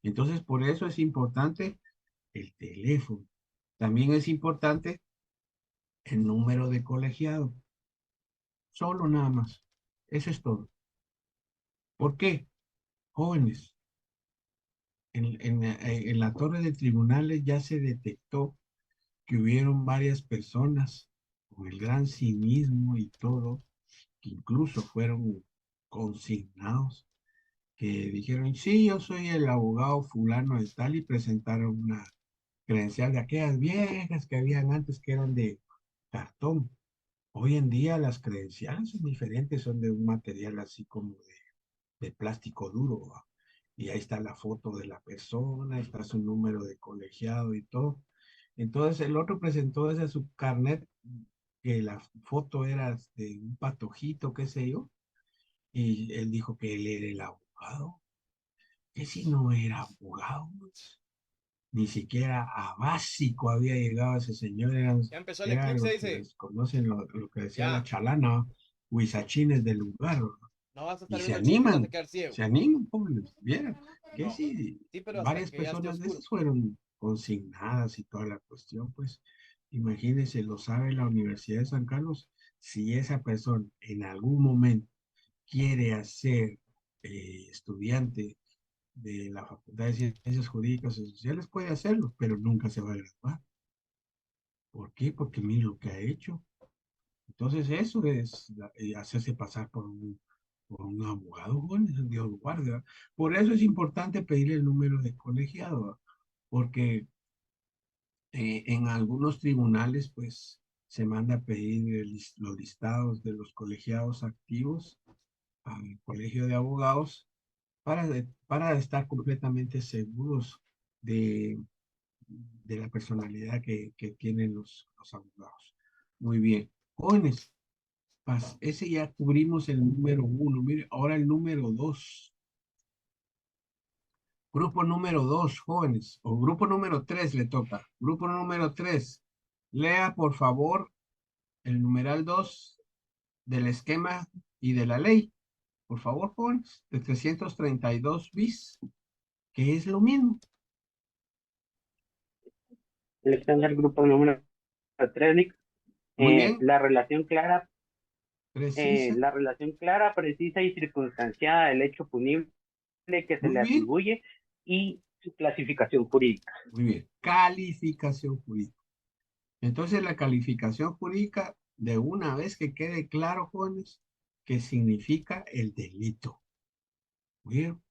Entonces, por eso es importante el teléfono. También es importante el número de colegiado. Solo nada más. Eso es todo. ¿Por qué? Jóvenes, en la torre de tribunales ya se detectó que hubieron varias personas con el gran cinismo y todo, que incluso fueron consignados, que dijeron, sí, yo soy el abogado fulano de tal, y presentaron una credencial de aquellas viejas que habían antes, que eran de cartón. Hoy en día las credenciales son diferentes, son de un material así como de plástico duro, ¿va? Y ahí está la foto de la persona, está su número de colegiado y todo. Entonces el otro presentó ese su carnet que la foto era de un patojito, qué sé yo, y él dijo que él era el abogado, que si no era abogado, pues, ni siquiera a básico había llegado ese señor, Ya empezó el eran eclipse, los que dice. les conocen lo que decía la Ya. chalana, huizachines del lugar, ¿no? No vas a Y estar viendo el cine, te vas a quedar ciego. se animan, pobres, vieron, que No. sí, Sí, pero hasta varias que ya esté personas de oscuro. esas fueron consignadas y toda la cuestión, pues, imagínense, lo sabe la Universidad de San Carlos, si esa persona en algún momento quiere hacer estudiante de la Facultad de Ciencias Jurídicas y Sociales, puede hacerlo, pero nunca se va a graduar. ¿Por qué? Porque mire lo que ha hecho. Entonces eso es hacerse pasar por un abogado, bueno, Dios guarde. Por eso es importante pedir el número de colegiado, ¿va? Porque en algunos tribunales, pues, se manda a pedir los listados de los colegiados activos al colegio de abogados para estar completamente seguros de, de la personalidad que tienen los abogados. Muy bien. Jóvenes, ese ya cubrimos el número 1. Mire, ahora el número 2. Grupo número 2, jóvenes. O grupo número 3 le toca. Grupo número 3. Lea, por favor, el numeral 2 del esquema y de la ley. Por favor, jóvenes, de 332 bis, que es lo mismo. Selección del grupo número 3, Muy bien, la relación clara, precisa. precisa y circunstanciada del hecho punible que se Muy le bien, atribuye y su clasificación jurídica. muy bien. Calificación jurídica. Entonces, la calificación jurídica, de una vez que quede claro, jóvenes, que significa el delito. ¿Vieron?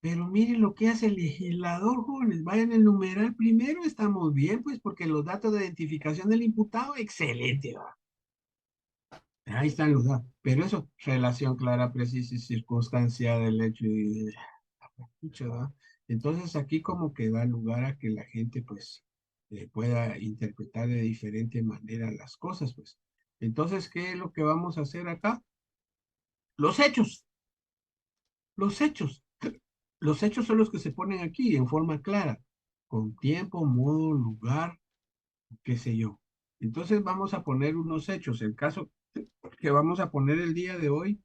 Pero miren lo que hace el legislador, jóvenes. Vayan el numeral primero, estamos bien, pues, porque los datos de identificación del imputado, excelente, va. Ahí están los datos. Pero eso, relación clara, precisa y circunstancia del hecho y pucha, ¿va? Entonces aquí como que da lugar a que la gente pues pueda interpretar de diferente manera las cosas, pues. Entonces, ¿qué es lo que vamos a hacer acá? Los hechos, los hechos. Los hechos son los que se ponen aquí en forma clara, con tiempo, modo, lugar, qué sé yo. Entonces vamos a poner unos hechos. El caso que vamos a poner el día de hoy,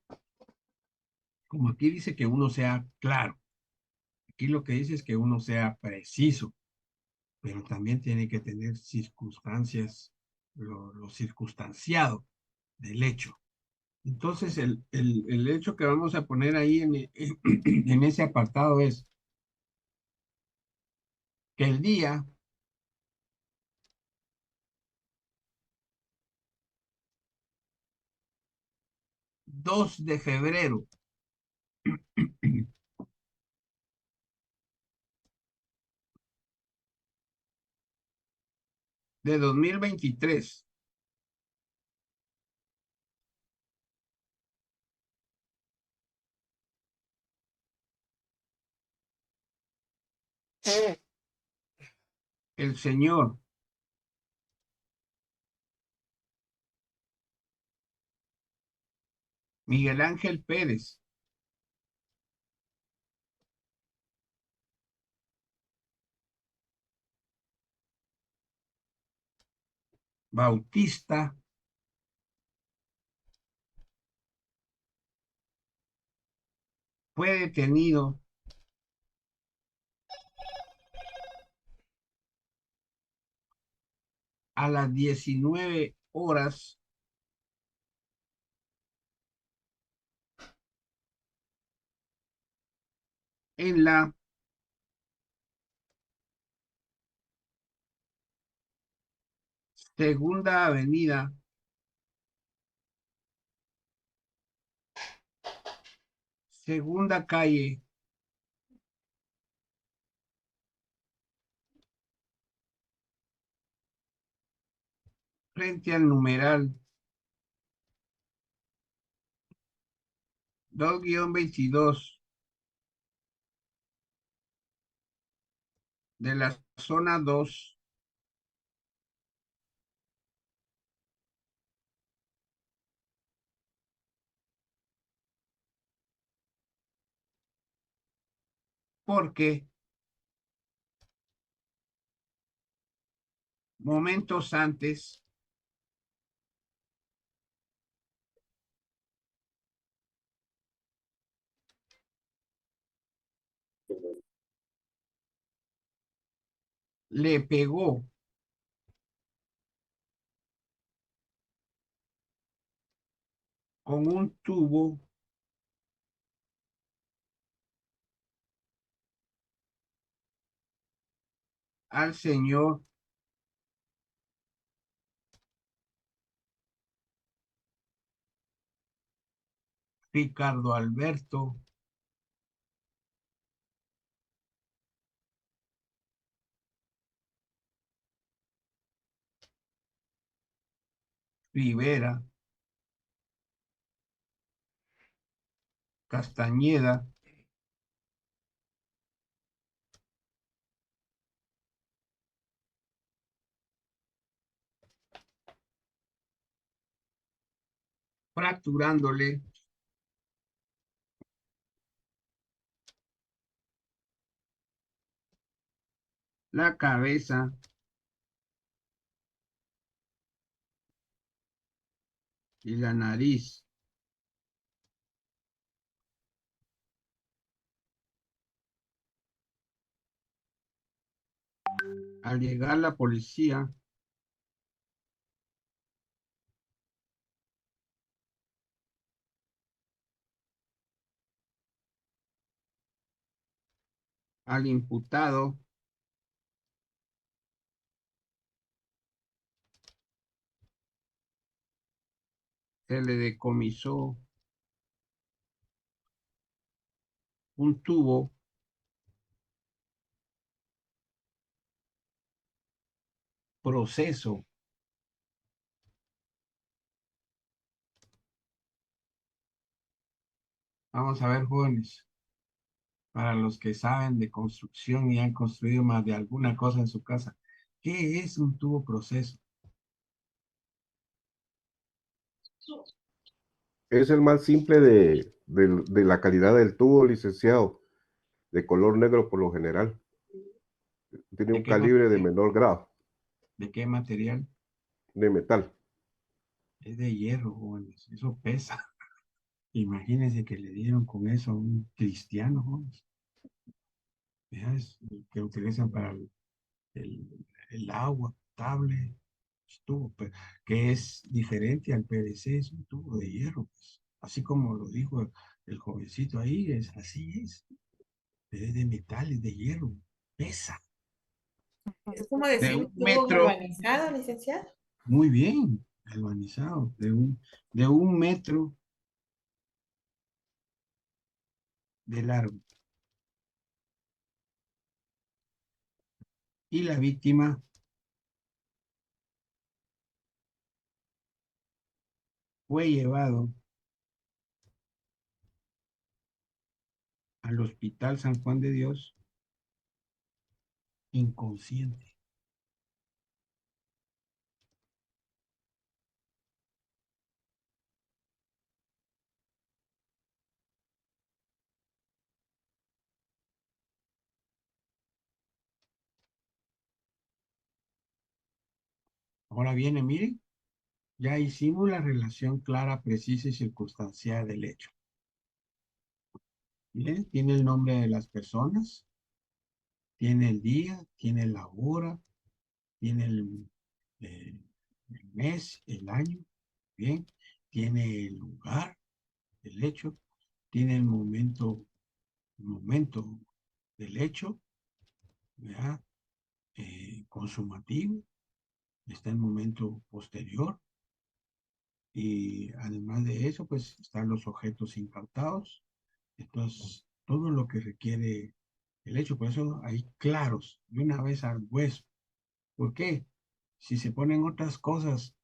como aquí dice que uno sea claro. Aquí lo que dice es que uno sea preciso, pero también tiene que tener circunstancias, lo circunstanciado del hecho. Entonces, el hecho que vamos a poner ahí en ese apartado es que el día 2 de febrero de 2023, el señor Miguel Ángel Pérez Bautista fue detenido a las 19 horas en la Segunda Avenida, Segunda Calle, frente al numeral 2-22 de la zona 2 porque momentos antes le pegó con un tubo al señor Ricardo Alberto Rivera Castañeda fracturándole la cabeza y la nariz. Al llegar la policía, al imputado se le decomisó un tubo proceso. Vamos a ver, jóvenes, para los que saben de construcción y han construido más de alguna cosa en su casa, ¿qué es un tubo proceso? Es el más simple de la calidad del tubo, licenciado, de color negro por lo general. Tiene un calibre de menor grado. ¿De qué material? De metal. Es de hierro, jóvenes, eso pesa. Imagínense que le dieron con eso a un cristiano, jóvenes. Es que utilizan para el agua potable, tubo, que es diferente al PVC, es un tubo de hierro, pues. Así como lo dijo el jovencito ahí, así es de metal, es de hierro, pesa. Es como De decir un un tubo metro, galvanizado, licenciado. muy bien, galvanizado, de un metro de largo. Y la víctima fue llevado al Hospital San Juan de Dios inconsciente. Ahora viene, miren, ya hicimos la relación clara, precisa y circunstancial del hecho. Miren, tiene el nombre de las personas, tiene el día, tiene la hora, tiene eh, el mes, el año, bien, tiene el lugar, el hecho, tiene el momento del hecho, ¿verdad? Consumativo, está el momento posterior, y además de eso, pues están los objetos incautados. Entonces, todo lo que requiere el hecho, por eso hay claros, de una vez al hueso. ¿Por qué? Si se ponen otras cosas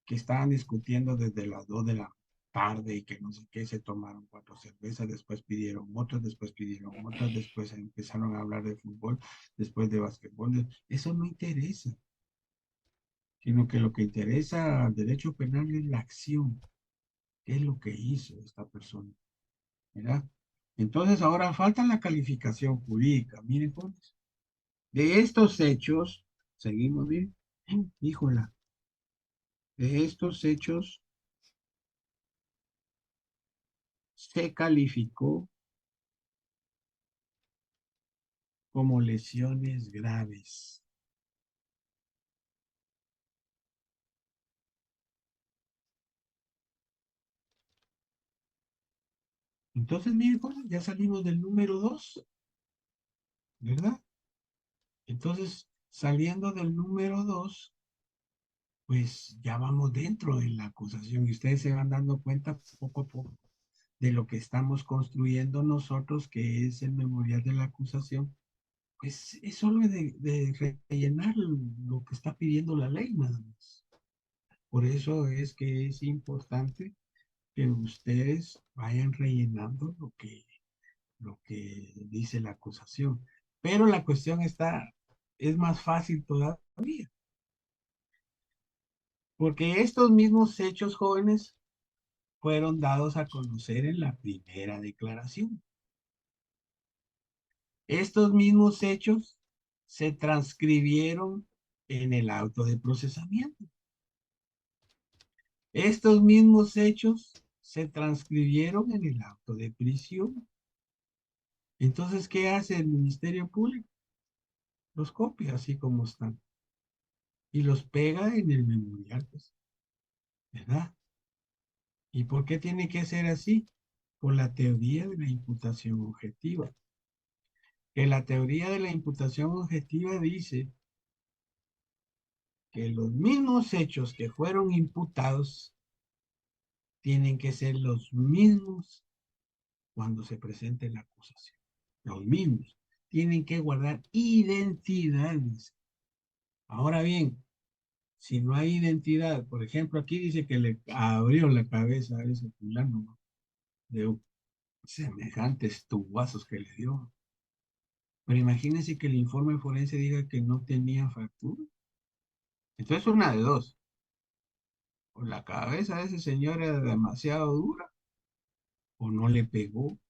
que estaban discutiendo desde las 2 de la tarde y que no sé qué, se tomaron 4 cervezas, después pidieron otras, después empezaron a hablar de fútbol, después de basquetbol, eso no interesa, sino que lo que interesa al derecho penal es la acción, qué es lo que hizo esta persona, ¿verdad? Entonces ahora falta la calificación jurídica. Miren, jóvenes, de estos hechos, seguimos bien, híjola, de estos hechos se calificó como lesiones graves. Entonces, miren, jóvenes, ya salimos del número 2, ¿verdad? Entonces, saliendo del número 2, pues ya vamos dentro de la acusación y ustedes se van dando cuenta poco a poco de lo que estamos construyendo nosotros, que es el memorial de la acusación. Pues es solo de rellenar lo que está pidiendo la ley, nada más. Por eso es que es importante que ustedes vayan rellenando lo que dice la acusación. Pero la cuestión es más fácil todavía, porque estos mismos hechos, jóvenes, fueron dados a conocer en la primera declaración. Estos mismos hechos se transcribieron en el auto de procesamiento. Estos mismos hechos se transcribieron en el auto de prisión. Entonces, ¿qué hace el Ministerio Público? Los copia así como están y los pega en el memorial, pues, ¿verdad? ¿Y por qué tiene que ser así? Por la teoría de la imputación objetiva. Que la teoría de la imputación objetiva dice que los mismos hechos que fueron imputados tienen que ser los mismos cuando se presente la acusación. Los mismos. Tienen que guardar identidades. Ahora bien, si no hay identidad, por ejemplo, aquí dice que le abrió la cabeza a ese fulano, ¿no? De semejantes tubazos que le dio. Pero imagínense que el informe forense diga que no tenía fractura. Entonces una de dos. O la cabeza de ese señor era demasiado dura, o no le pegó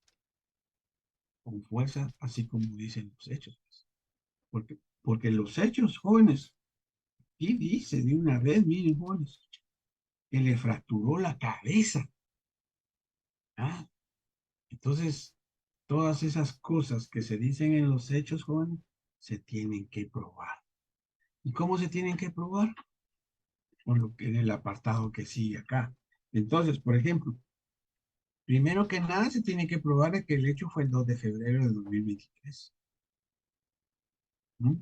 con fuerza, así como dicen los hechos. Porque los hechos, jóvenes, y dice de una vez, miren, jóvenes, que le fracturó la cabeza. ¿Ah? Entonces, todas esas cosas que se dicen en los hechos, jóvenes, se tienen que probar. ¿Y cómo se tienen que probar? Con lo que en el apartado que sigue acá. Entonces, por ejemplo, primero que nada se tiene que probar que el hecho fue el 2 de febrero de 2023. ¿Mm?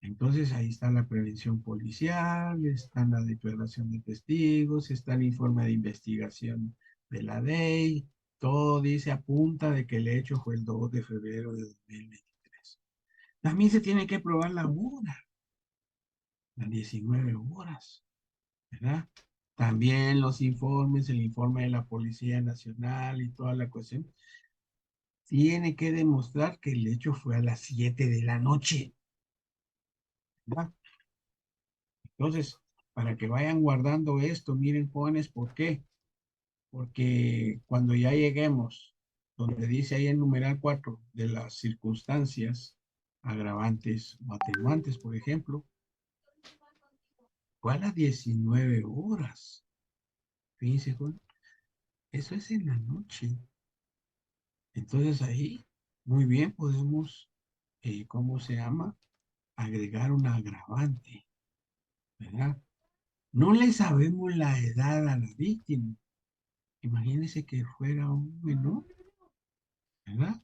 Entonces ahí está la prevención policial, está la declaración de testigos, está el informe de investigación de la DEI, todo dice apunta de que el hecho fue el 2 de febrero de 2023. También se tiene que probar la hora, las 19 horas, ¿verdad? También los informes, el informe de la Policía Nacional y toda la cuestión, tiene que demostrar que el hecho fue a las 7 de la noche, ¿verdad? Entonces, para que vayan guardando esto, miren, jóvenes, ¿por qué? Porque cuando ya lleguemos, donde dice ahí en numeral 4 de las circunstancias agravantes o atenuantes, por ejemplo, fue a las 19 horas. Fíjense, jóvenes, eso es en la noche. Entonces ahí, muy bien, podemos, ¿cómo se llama? Agregar un agravante, ¿verdad? No le sabemos la edad a la víctima. Imagínense que fuera un menor, ¿verdad?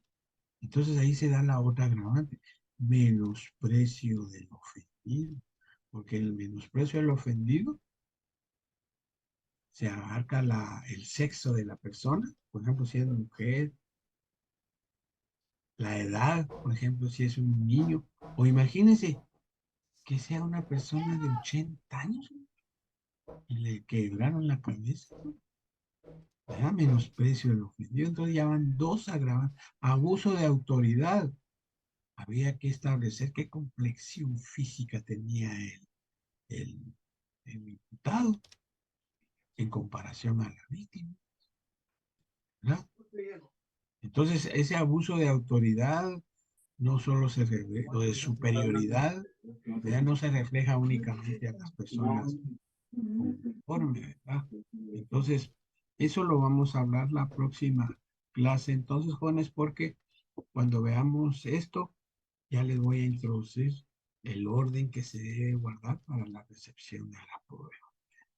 Entonces ahí se da la otra agravante, menosprecio del ofendido, porque el menosprecio del ofendido se abarca el sexo de la persona, por ejemplo, si es mujer, la edad, por ejemplo, si es un niño, o imagínense que sea una persona de 80 años y le quebraron la cabeza, ¿verdad? Menosprecio del ofendido, entonces ya van dos agravantes, abuso de autoridad. Había que establecer qué complexión física tenía el, el imputado en comparación a la víctima, ¿verdad? Entonces, ese abuso de autoridad no solo se refleja, o de superioridad, ya no se refleja únicamente a las personas conformes, ¿verdad? Entonces, eso lo vamos a hablar la próxima clase. Entonces, jóvenes, porque cuando veamos esto, ya les voy a introducir el orden que se debe guardar para la recepción de la prueba.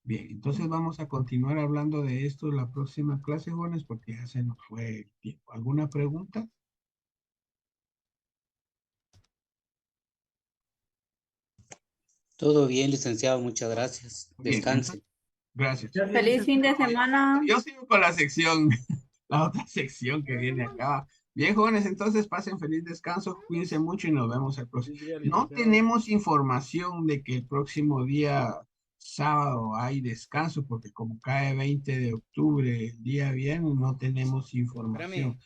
Bien, entonces vamos a continuar hablando de esto en la próxima clase, jóvenes, porque ya se nos fue el tiempo. ¿Alguna pregunta? Todo bien, licenciado, muchas gracias. Bien, Descanse. Gracias. Feliz fin de semana. Yo sigo con la sección, la otra sección que viene acá. Bien, jóvenes, entonces pasen feliz descanso, cuídense mucho y nos vemos el próximo. No tenemos información de que el próximo día sábado hay descanso, porque como cae 20 de octubre, el día viernes, no tenemos información.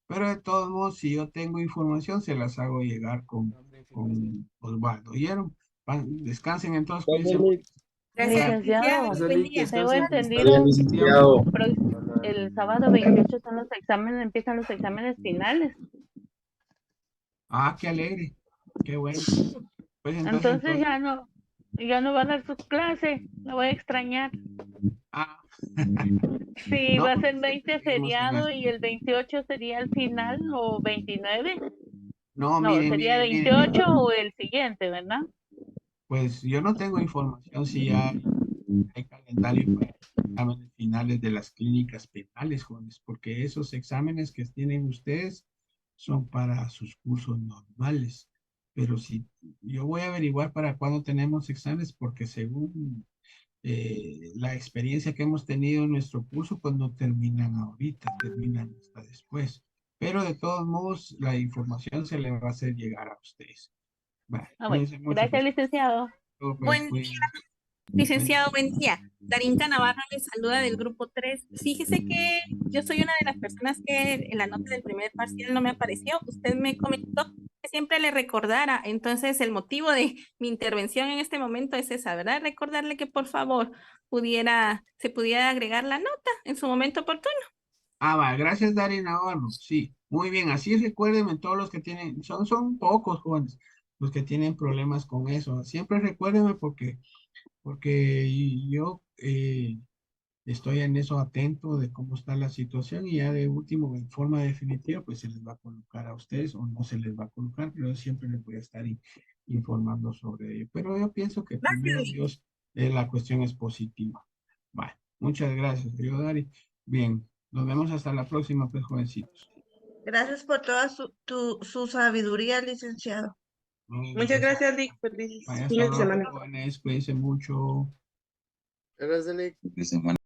Pero de todos modos, si yo tengo información, se las hago llegar con Osvaldo. ¿Oyeron? Descansen entonces, cuídense mucho. Licenciado, Buen día. tengo Está entendido bien, licenciado. el sábado 28 son los exámenes, empiezan los exámenes finales. Ah, qué alegre, qué bueno. Pues Entonces ya no va a dar su clase, la voy a extrañar. Ah. Sí, No, va a ser pues, 20 seguimos feriado en y el 28 sería el final o 29. No, No, miren, sería miren, miren, 28 o el siguiente, ¿verdad? pues yo no tengo información si hay calendario para exámenes finales de las clínicas penales, jóvenes, porque esos exámenes que tienen ustedes son para sus cursos normales. Pero si yo voy a averiguar para cuándo tenemos exámenes, porque según la experiencia que hemos tenido en nuestro curso, pues no terminan ahorita, terminan hasta después. Pero de todos modos, la información se le va a hacer llegar a ustedes. Vale, Ah, bueno. cuídense mucho, Gracias, pues. licenciado. Pues, Buen cuídense. día, licenciado, buen día. Darinka Navarro les saluda del grupo 3. Fíjese que yo soy una de las personas que en la nota del primer parcial no me apareció. Usted me comentó que siempre le recordara. Entonces, el motivo de mi intervención en este momento es esa, ¿verdad? Recordarle que por favor se pudiera agregar la nota en su momento oportuno. Ah, va, gracias, Dari Navarro. Sí, muy bien. Así recuérdenme todos los que tienen, son pocos jóvenes los que tienen problemas con eso. Siempre recuérdenme porque yo estoy en eso atento de cómo está la situación y ya de último, en forma definitiva, pues se les va a colocar a ustedes o no se les va a colocar, pero yo siempre les voy a estar informando sobre ello. Pero yo pienso que primero Dios, la cuestión es positiva. Vale, muchas gracias, querido Dari. Bien, nos vemos hasta la próxima, pues, jovencitos. Gracias por toda su sabiduría, licenciado. Muchas gracias, Lick. Feliz Vaya, fin hasta de semana. luego, jóvenes, cuídense mucho. Gracias, Lick. De semana.